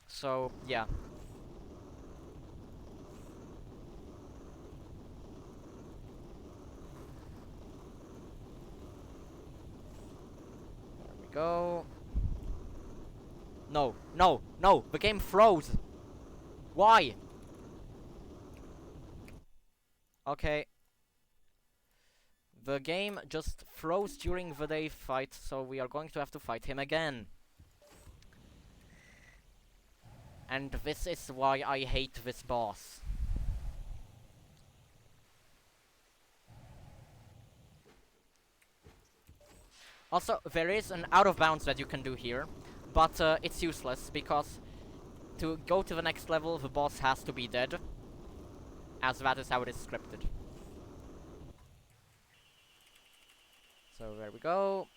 So, yeah. There we go. No, no, no! The game froze! Why? Okay. The game just froze during the Dave fight, so we are going to have to fight him again. And this is why I hate this boss. Also, there is an out of bounds that you can do here, but it's useless, because to go to the next level, the boss has to be dead, as that is how it is scripted. So there we go.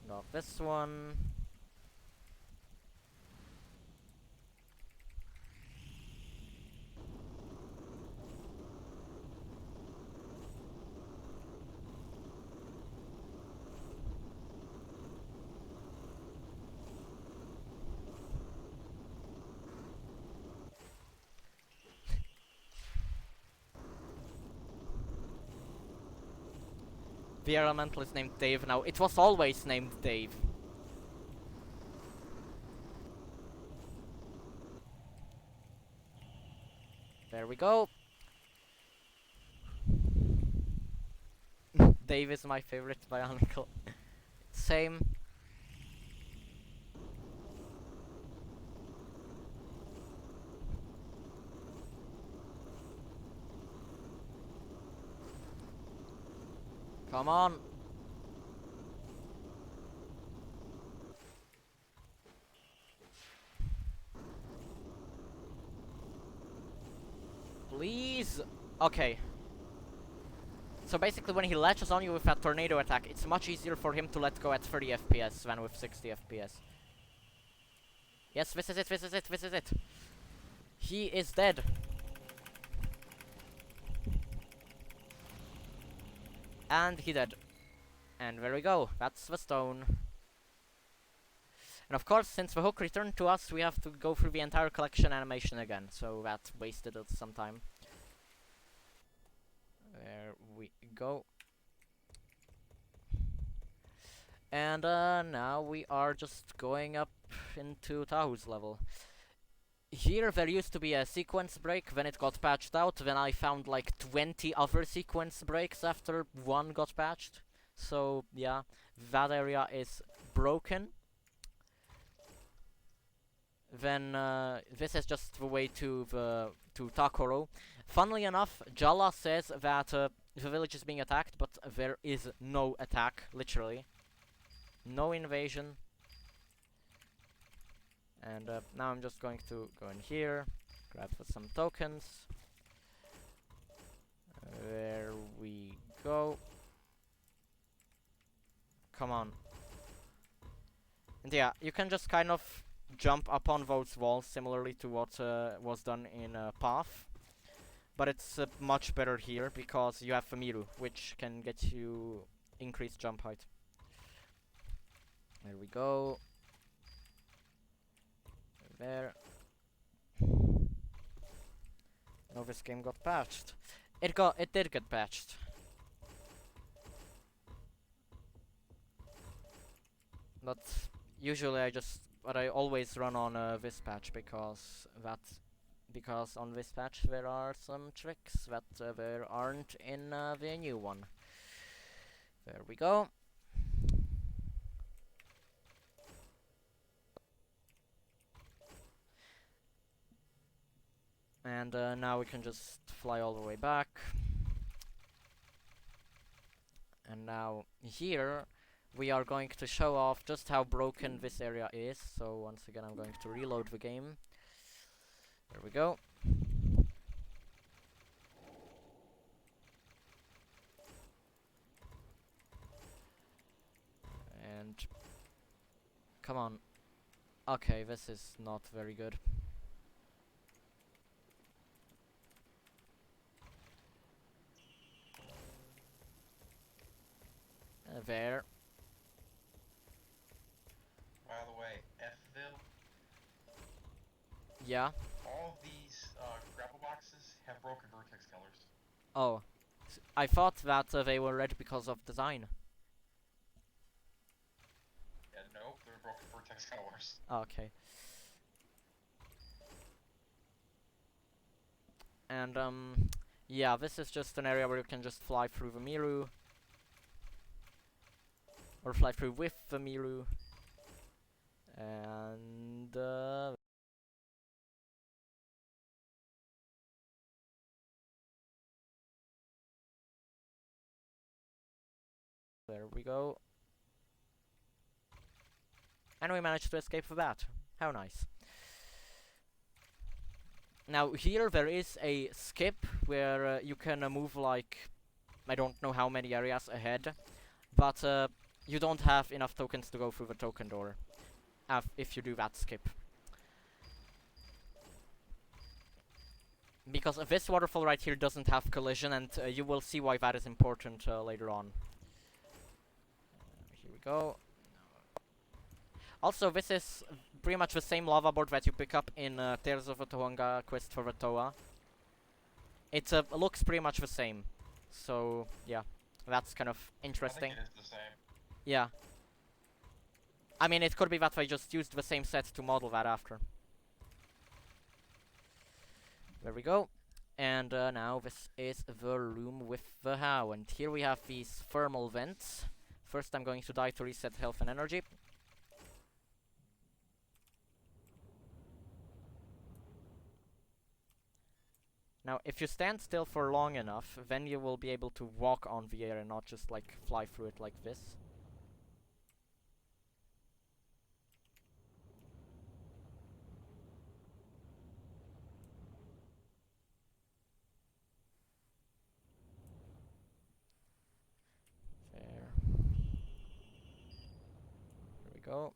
Got this one. The elemental is named Dave now. It was always named Dave. There we go. Dave is my favorite Bionicle. Same. Come on. Please. Okay. So basically when he latches on you with that tornado attack, it's much easier for him to let go at 30 FPS than with 60 FPS. Yes, this is it, this is it, this is it. He is dead. And he dead. And there we go, that's the stone. And of course, since the hook returned to us, we have to go through the entire collection animation again, so that wasted us some time. There we go. And now we are just going up into Tahu's level. Here there used to be a sequence break, then it got patched out, then I found like 20 other sequence breaks after one got patched. So yeah, that area is broken. Then this is just the way to Takoro. Funnily enough, Jala says that the village is being attacked, but there is no attack, literally. No invasion. And now I'm just going to go in here, grab for some tokens. There we go. Come on. And yeah, you can just kind of jump upon those walls, similarly to what was done in Path. But it's much better here, because you have Famiru, which can get you increased jump height. There we go. There. Oh, this game got patched. It did get patched. But usually I always run on this patch because on this patch there are some tricks that there aren't in the new one. There we go. And now we can just fly all the way back. And now here we are going to show off just how broken this area is. So once again I'm going to reload the game. There we go. And come on. Okay, this is not very good. There. By the way, Fville, Yeah. all of these grapple boxes have broken vertex colors. Oh. I thought that they were red because of design. Yeah, nope, they're broken vertex colors. Okay. And yeah, this is just an area where you can just fly through the Miru. Or fly through with the Miru. And there we go. And we managed to escape with that. How nice. Now here there is a skip where you can move like I don't know how many areas ahead, but you don't have enough tokens to go through the token door if you do that skip. Because this waterfall right here doesn't have collision, and you will see why that is important later on. Here we go. Also, this is pretty much the same lava board that you pick up in Tears of the Tohonga Quest for the Toa. It looks pretty much the same. So, yeah. That's kind of I interesting. think it is the same. Yeah. I mean, it could be that I just used the same set to model that after. There we go. And now this is the room with the how. And here we have these thermal vents. First I'm going to die to reset health and energy. Now, if you stand still for long enough, then you will be able to walk on the air and not just like fly through it like this. There. Here we go.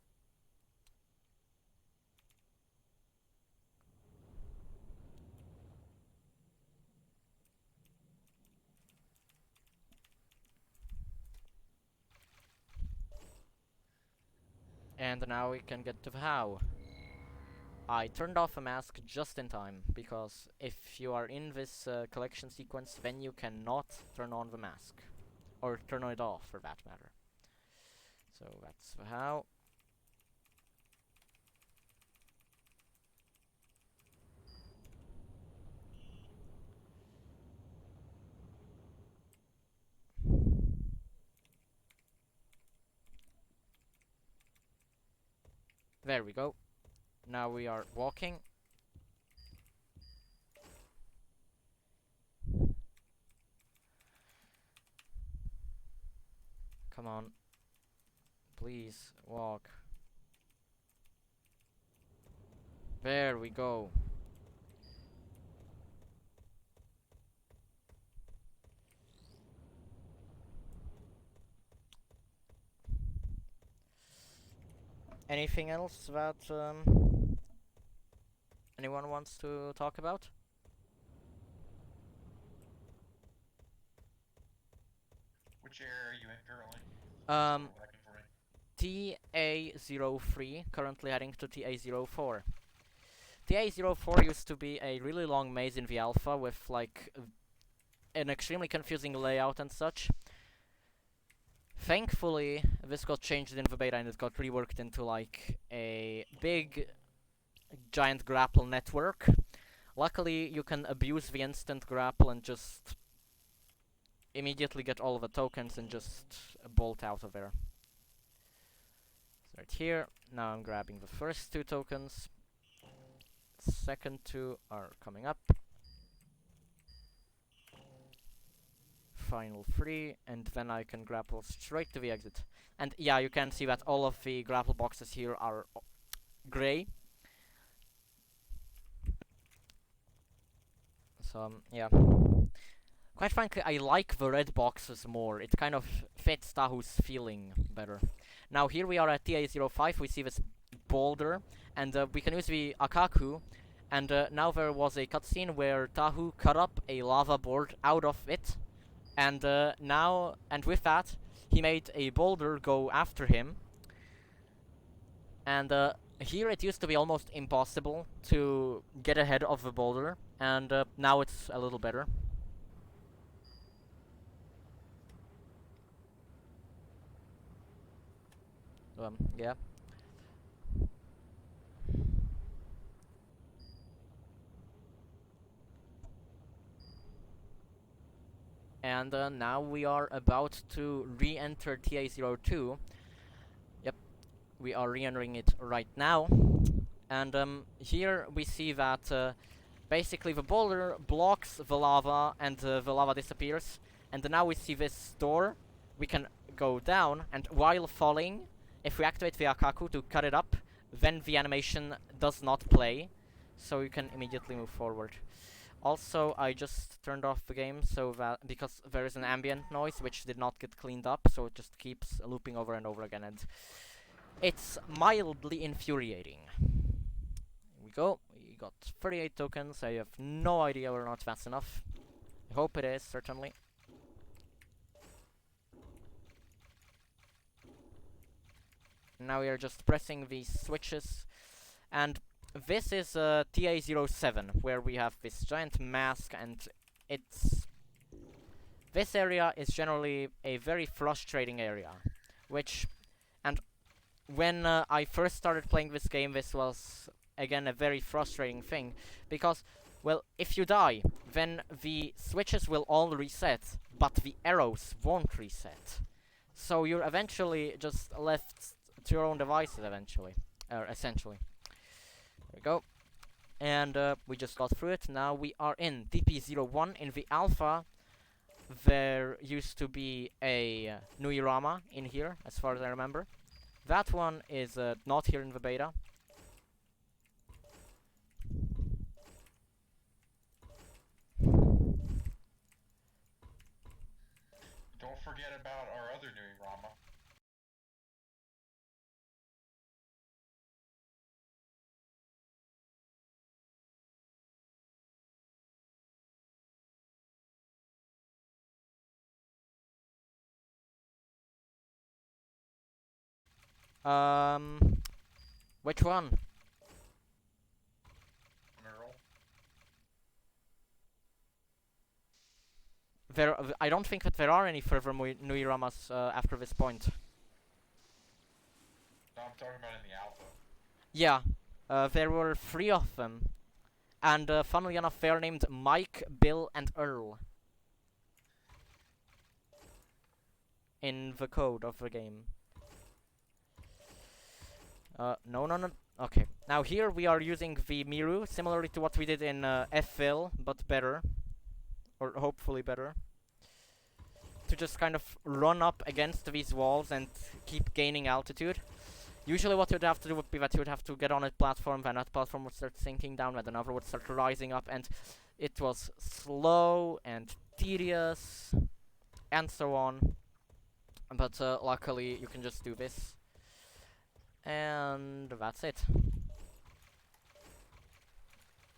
And now we can get to the how. I turned off a mask just in time, because if you are in this collection sequence, then you cannot turn on the mask. Or turn it off, for that matter. So that's the how. There we go. Now we are walking. Come on. Please, walk. There we go. Anything else that anyone wants to talk about? Which area are you in currently? Looking for me. TA03, currently heading to TA04. TA04 used to be a really long maze in the alpha with like an extremely confusing layout and such. Thankfully, this got changed in the beta and it got reworked into like a big giant grapple network. Luckily, you can abuse the instant grapple and just immediately get all of the tokens and just bolt out of there. Right here. Now I'm grabbing the first 2 tokens. Second 2 are coming up. Final 3, and then I can grapple straight to the exit. And yeah, you can see that all of the grapple boxes here are grey. So yeah. Quite frankly, I like the red boxes more. It kind of fits Tahu's feeling better. Now here we are at TA05, we see this boulder, and we can use the Akaku, and now there was a cutscene where Tahu cut up a lava board out of it, and with that, he made a boulder go after him, and here it used to be almost impossible to get ahead of the boulder, and now it's a little better. Yeah. And now we are about to re-enter TA02. Yep, we are re-entering it right now. And here we see that basically the boulder blocks the lava and the lava disappears. And now we see this door. We can go down, and while falling, if we activate the Akaku to cut it up, then the animation does not play. So you can immediately move forward. Also, I just turned off the game so that because there is an ambient noise which did not get cleaned up, so it just keeps looping over and over again, and it's mildly infuriating. Here we go. We got 38 tokens. I have no idea whether or not that's enough. I hope it is, certainly. Now we are just pressing these switches, and this is TA07, where we have this giant mask, and it's this area is generally a very frustrating area, which, and when I first started playing this game, this was again a very frustrating thing, because, well, if you die, then the switches will all reset, but the arrows won't reset. So you're eventually just left to your own devices eventually, essentially. There we go. And we just got through it. Now we are in DP01. In the alpha, there used to be a Nuirama in here, as far as I remember. That one is not here in the beta. Don't forget about our other new Rama. Which one? Merle. I don't think that there are any further Nuiramas after this point. No, I'm talking about in the alpha. Yeah, there were 3 of them. And funnily enough, they are named Mike, Bill, and Earl. In the code of the game. No. Okay. Now here we are using the Miru, similarly to what we did in F-Ville, but better. Or hopefully better. To just kind of run up against these walls and keep gaining altitude. Usually what you'd have to do would be that you would have to get on a platform, then that platform would start sinking down, then another would start rising up, and it was slow and tedious, and so on. But luckily you can just do this. And that's it.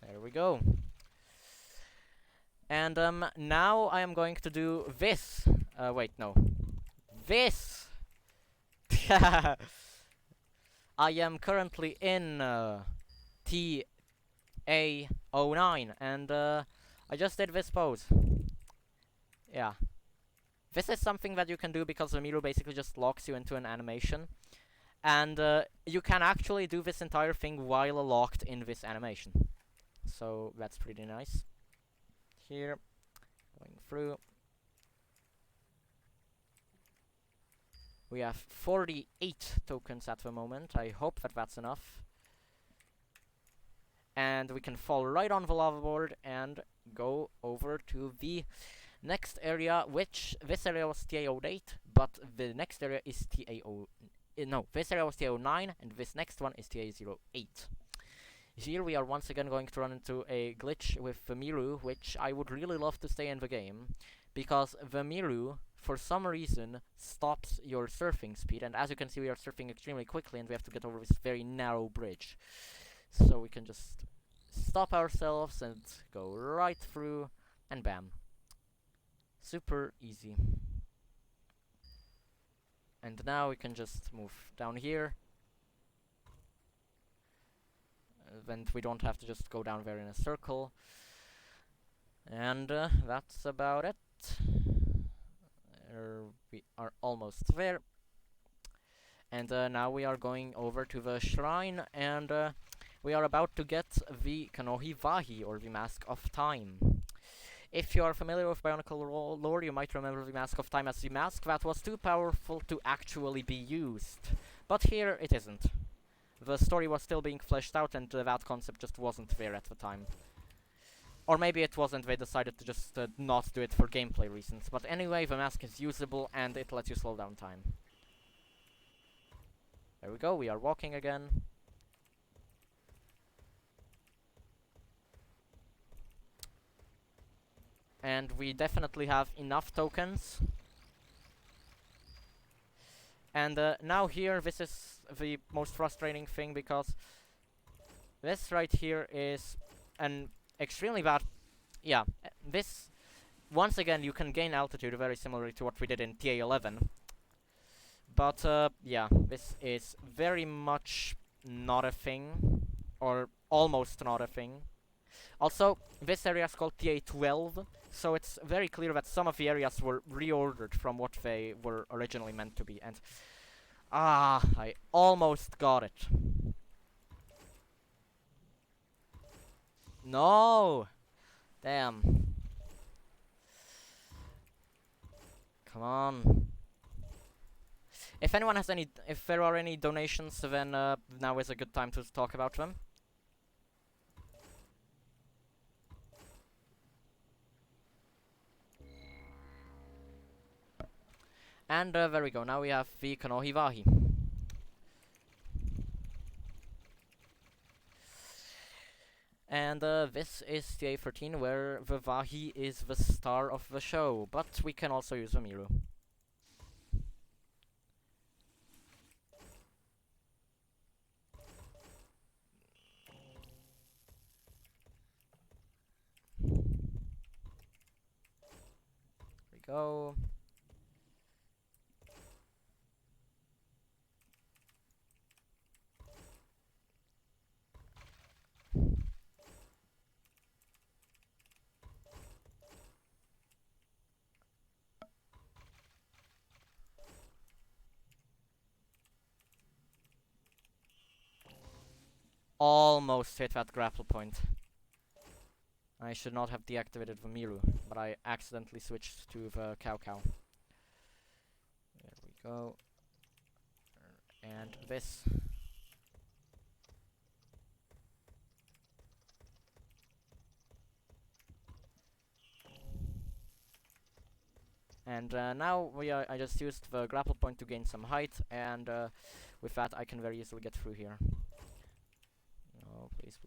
There we go. And now I am going to do this. Wait, no. This! I am currently in TA09, and I just did this pose. Yeah. This is something that you can do because the Miru basically just locks you into an animation. And you can actually do this entire thing while locked in this animation. So that's pretty nice. Here, going through. We have 48 tokens at the moment. I hope that that's enough. And we can fall right on the lava board and go over to the next area, which this area was TA08, but the next area is no, this area was TA09, and this next one is TA08. Here we are once again going to run into a glitch with the Miru, which I would really love to stay in the game, because the Miru, for some reason, stops your surfing speed, and as you can see we are surfing extremely quickly, and we have to get over this very narrow bridge. So we can just stop ourselves and go right through, and bam. Super easy. And now we can just move down here. Then we don't have to just go down there in a circle. And that's about it. We are almost there. And now we are going over to the shrine, and we are about to get the Kanohi Vahi, or the Mask of Time. If you are familiar with Bionicle lore, you might remember the Mask of Time as the mask that was too powerful to actually be used. But here it isn't. The story was still being fleshed out, and that concept just wasn't there at the time. Or maybe it wasn't, they decided to just not do it for gameplay reasons. But anyway, the mask is usable, and it lets you slow down time. There we go, we are walking again. And we definitely have enough tokens. And now here, this is the most frustrating thing, because this right here is an extremely bad... Yeah, this... Once again, you can gain altitude very similarly to what we did in TA11. But, yeah, this is very much not a thing. Or almost not a thing. Also, this area is called TA12, So it's very clear that some of the areas were reordered from what they were originally meant to be. And I almost got it. No! Damn. Come on. If anyone has any, if there are any donations, then now is a good time to talk about them. And there we go, now we have the Kanohiwahi. And this is the A13 where the Vahi is the star of the show, but we can also use the Miru. There we go. Almost hit that grapple point. I should not have deactivated the Miru, but I accidentally switched to the Cow Cow. There we go. And this. And now I just used the grapple point to gain some height, and with that I can very easily get through here. Oh, please.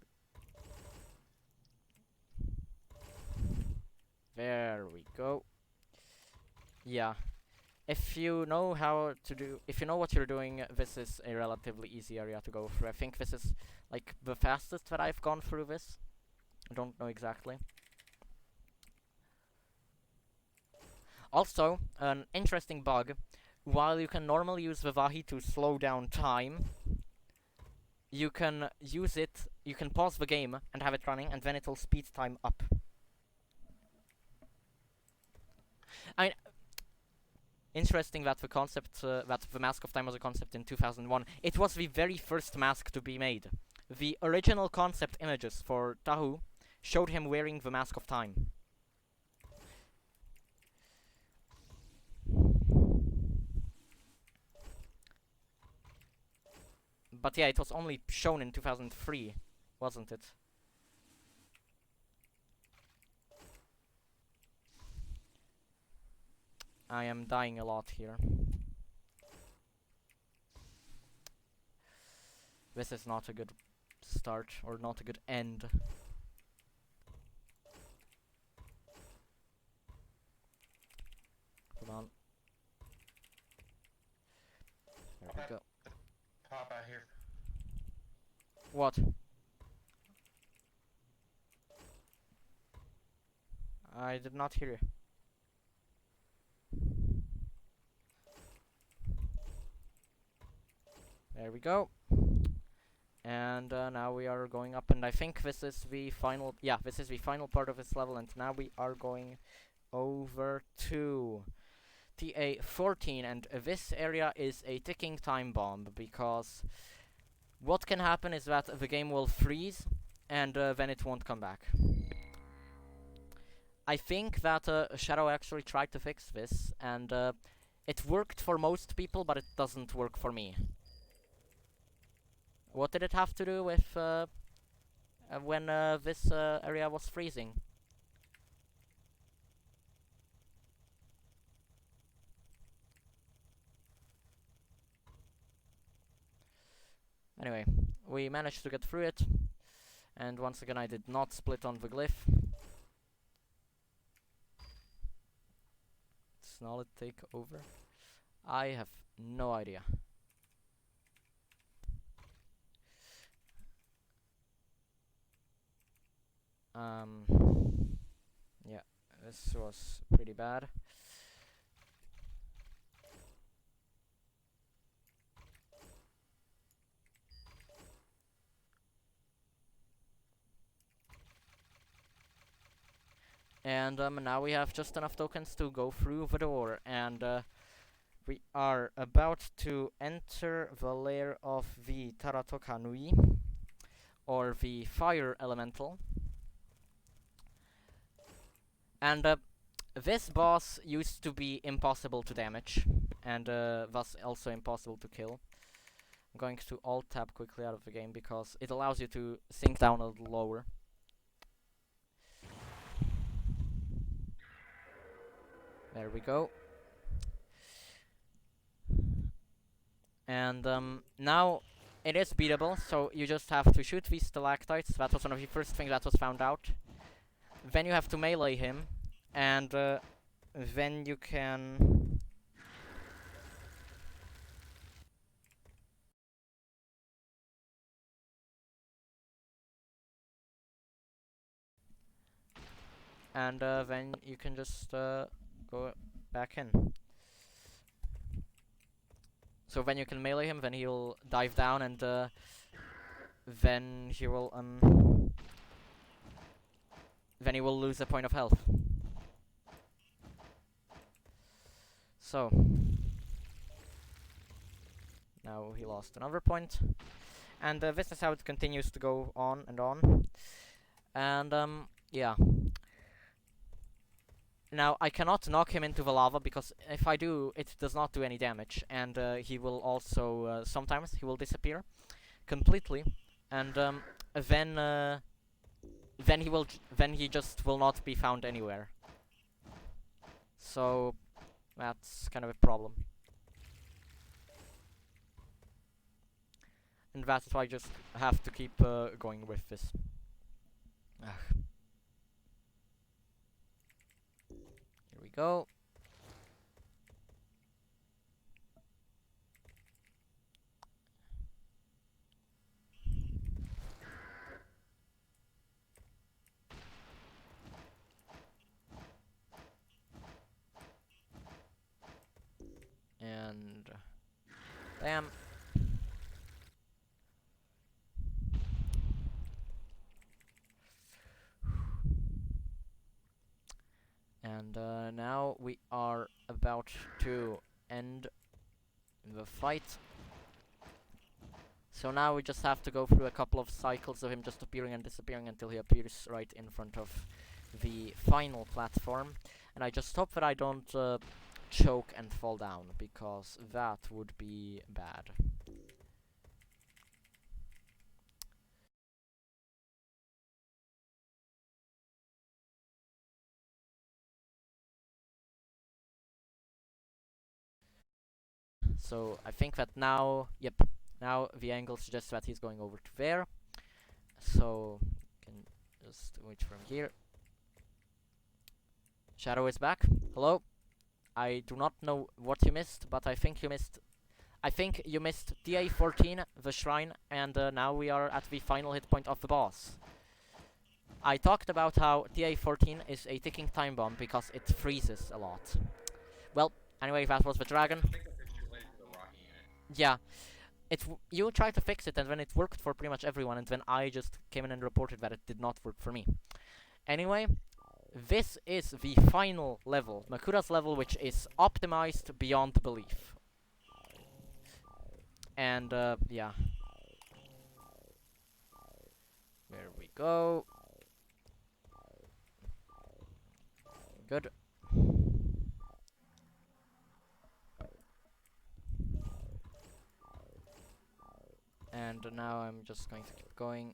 There we go. Yeah. If you know if you know what you're doing, this is a relatively easy area to go through. I think this is like the fastest that I've gone through this. I don't know exactly. Also, an interesting bug, while you can normally use the Vahi to slow down time, you can use it, you can pause the game and have it running, and then it'll speed time up. Interesting that the concept, that the Mask of Time was a concept in 2001. It was the very first mask to be made. The original concept images for Tahu showed him wearing the Mask of Time. But yeah, it was only shown in 2003, wasn't it? I am dying a lot here. This is not a good start, or not a good end. Come on. There we go. Pop out here. What? I did not hear you. There we go. And now we are going up, and I think this is the final, yeah, this is the final part of this level, and now we are going over to TA14, and this area is a ticking time bomb, because what can happen is that the game will freeze, and then it won't come back. I think that Shadow actually tried to fix this, and it worked for most people, but it doesn't work for me. What did it have to do with when this area was freezing? Anyway, we managed to get through it, and once again I did not split on the glyph. Solid take over. I have no idea. Yeah, this was pretty bad. And now we have just enough tokens to go through the door, and we are about to enter the lair of the Taratokanui, or the fire elemental. And this boss used to be impossible to damage, and thus also impossible to kill. I'm going to alt-tab quickly out of the game because it allows you to sink down a little lower. There we go. And now it is beatable, so you just have to shoot these stalactites. That was one of the first things that was found out. Then you have to melee him, and then you can... And then you can just go back in. So then you can melee him, then he'll dive down, and then he will lose a point of health. So now he lost another point, and this is how it continues to go on and on. And yeah. Now, I cannot knock him into the lava, because if I do, it does not do any damage, and he will also, sometimes, he will disappear completely, and then he just will not be found anywhere. So, that's kind of a problem. And that's why I just have to keep going with this. Ugh. Here we go. And bam. And now we are about to end the fight. So now we just have to go through a couple of cycles of him just appearing and disappearing until he appears right in front of the final platform. And I just hope that I don't choke and fall down, because that would be bad. So I think that now, yep, now the angle suggests that he's going over to there. So can just wait from here. Shadow is back. Hello. I do not know what you missed, but I think you missed TA14, the shrine, and now we are at the final hit point of the boss. I talked about how TA14 is a ticking time bomb because it freezes a lot. Well, anyway, that was the dragon. Yeah, you tried to fix it, and then it worked for pretty much everyone, and then I just came in and reported that it did not work for me. Anyway, this is the final level, Makura's level, which is optimized beyond belief. And yeah. There we go. Good. And now I'm just going to keep going.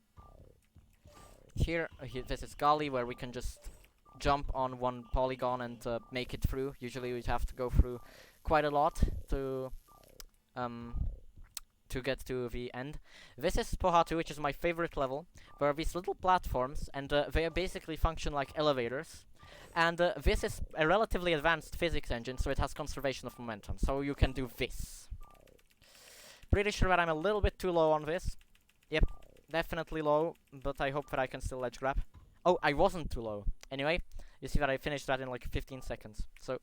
Here, this is Gali, where we can just jump on one polygon and make it through. Usually we'd have to go through quite a lot to get to the end. This is Pohatu, which is my favorite level. There are these little platforms, and they basically function like elevators. And this is a relatively advanced physics engine, so it has conservation of momentum. So you can do this. Pretty sure that I'm a little bit too low on this. Yep, definitely low, but I hope that I can still ledge grab. Oh, I wasn't too low. Anyway, you see that I finished that in like 15 seconds. So,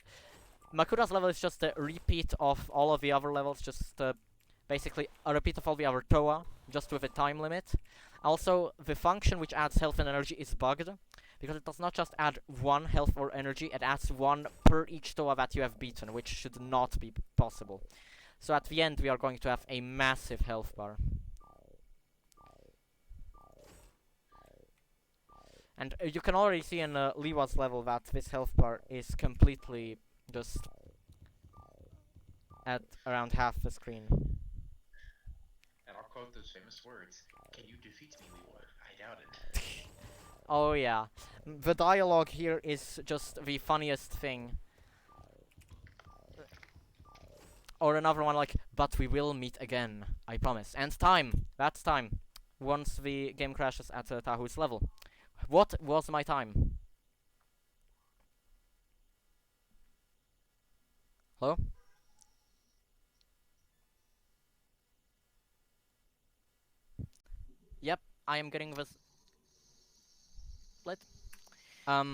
Makura's level is just a repeat of all of the other levels, just basically a repeat of all the other Toa, just with a time limit. Also, the function which adds health and energy is bugged, because it does not just add 1 health or energy, it adds 1 per each Stoa that you have beaten, which should not be possible. So at the end we are going to have a massive health bar. And you can already see in Liwa's level that this health bar is completely just at around half the screen. And I'll quote those famous words: "Can you defeat me, Lewa? I doubt it." Oh yeah. The dialogue here is just the funniest thing. Or another one like, "But we will meet again, I promise." And time! That's time. Once the game crashes at Tahu's level. What was my time? Hello? Yep, I am getting this split.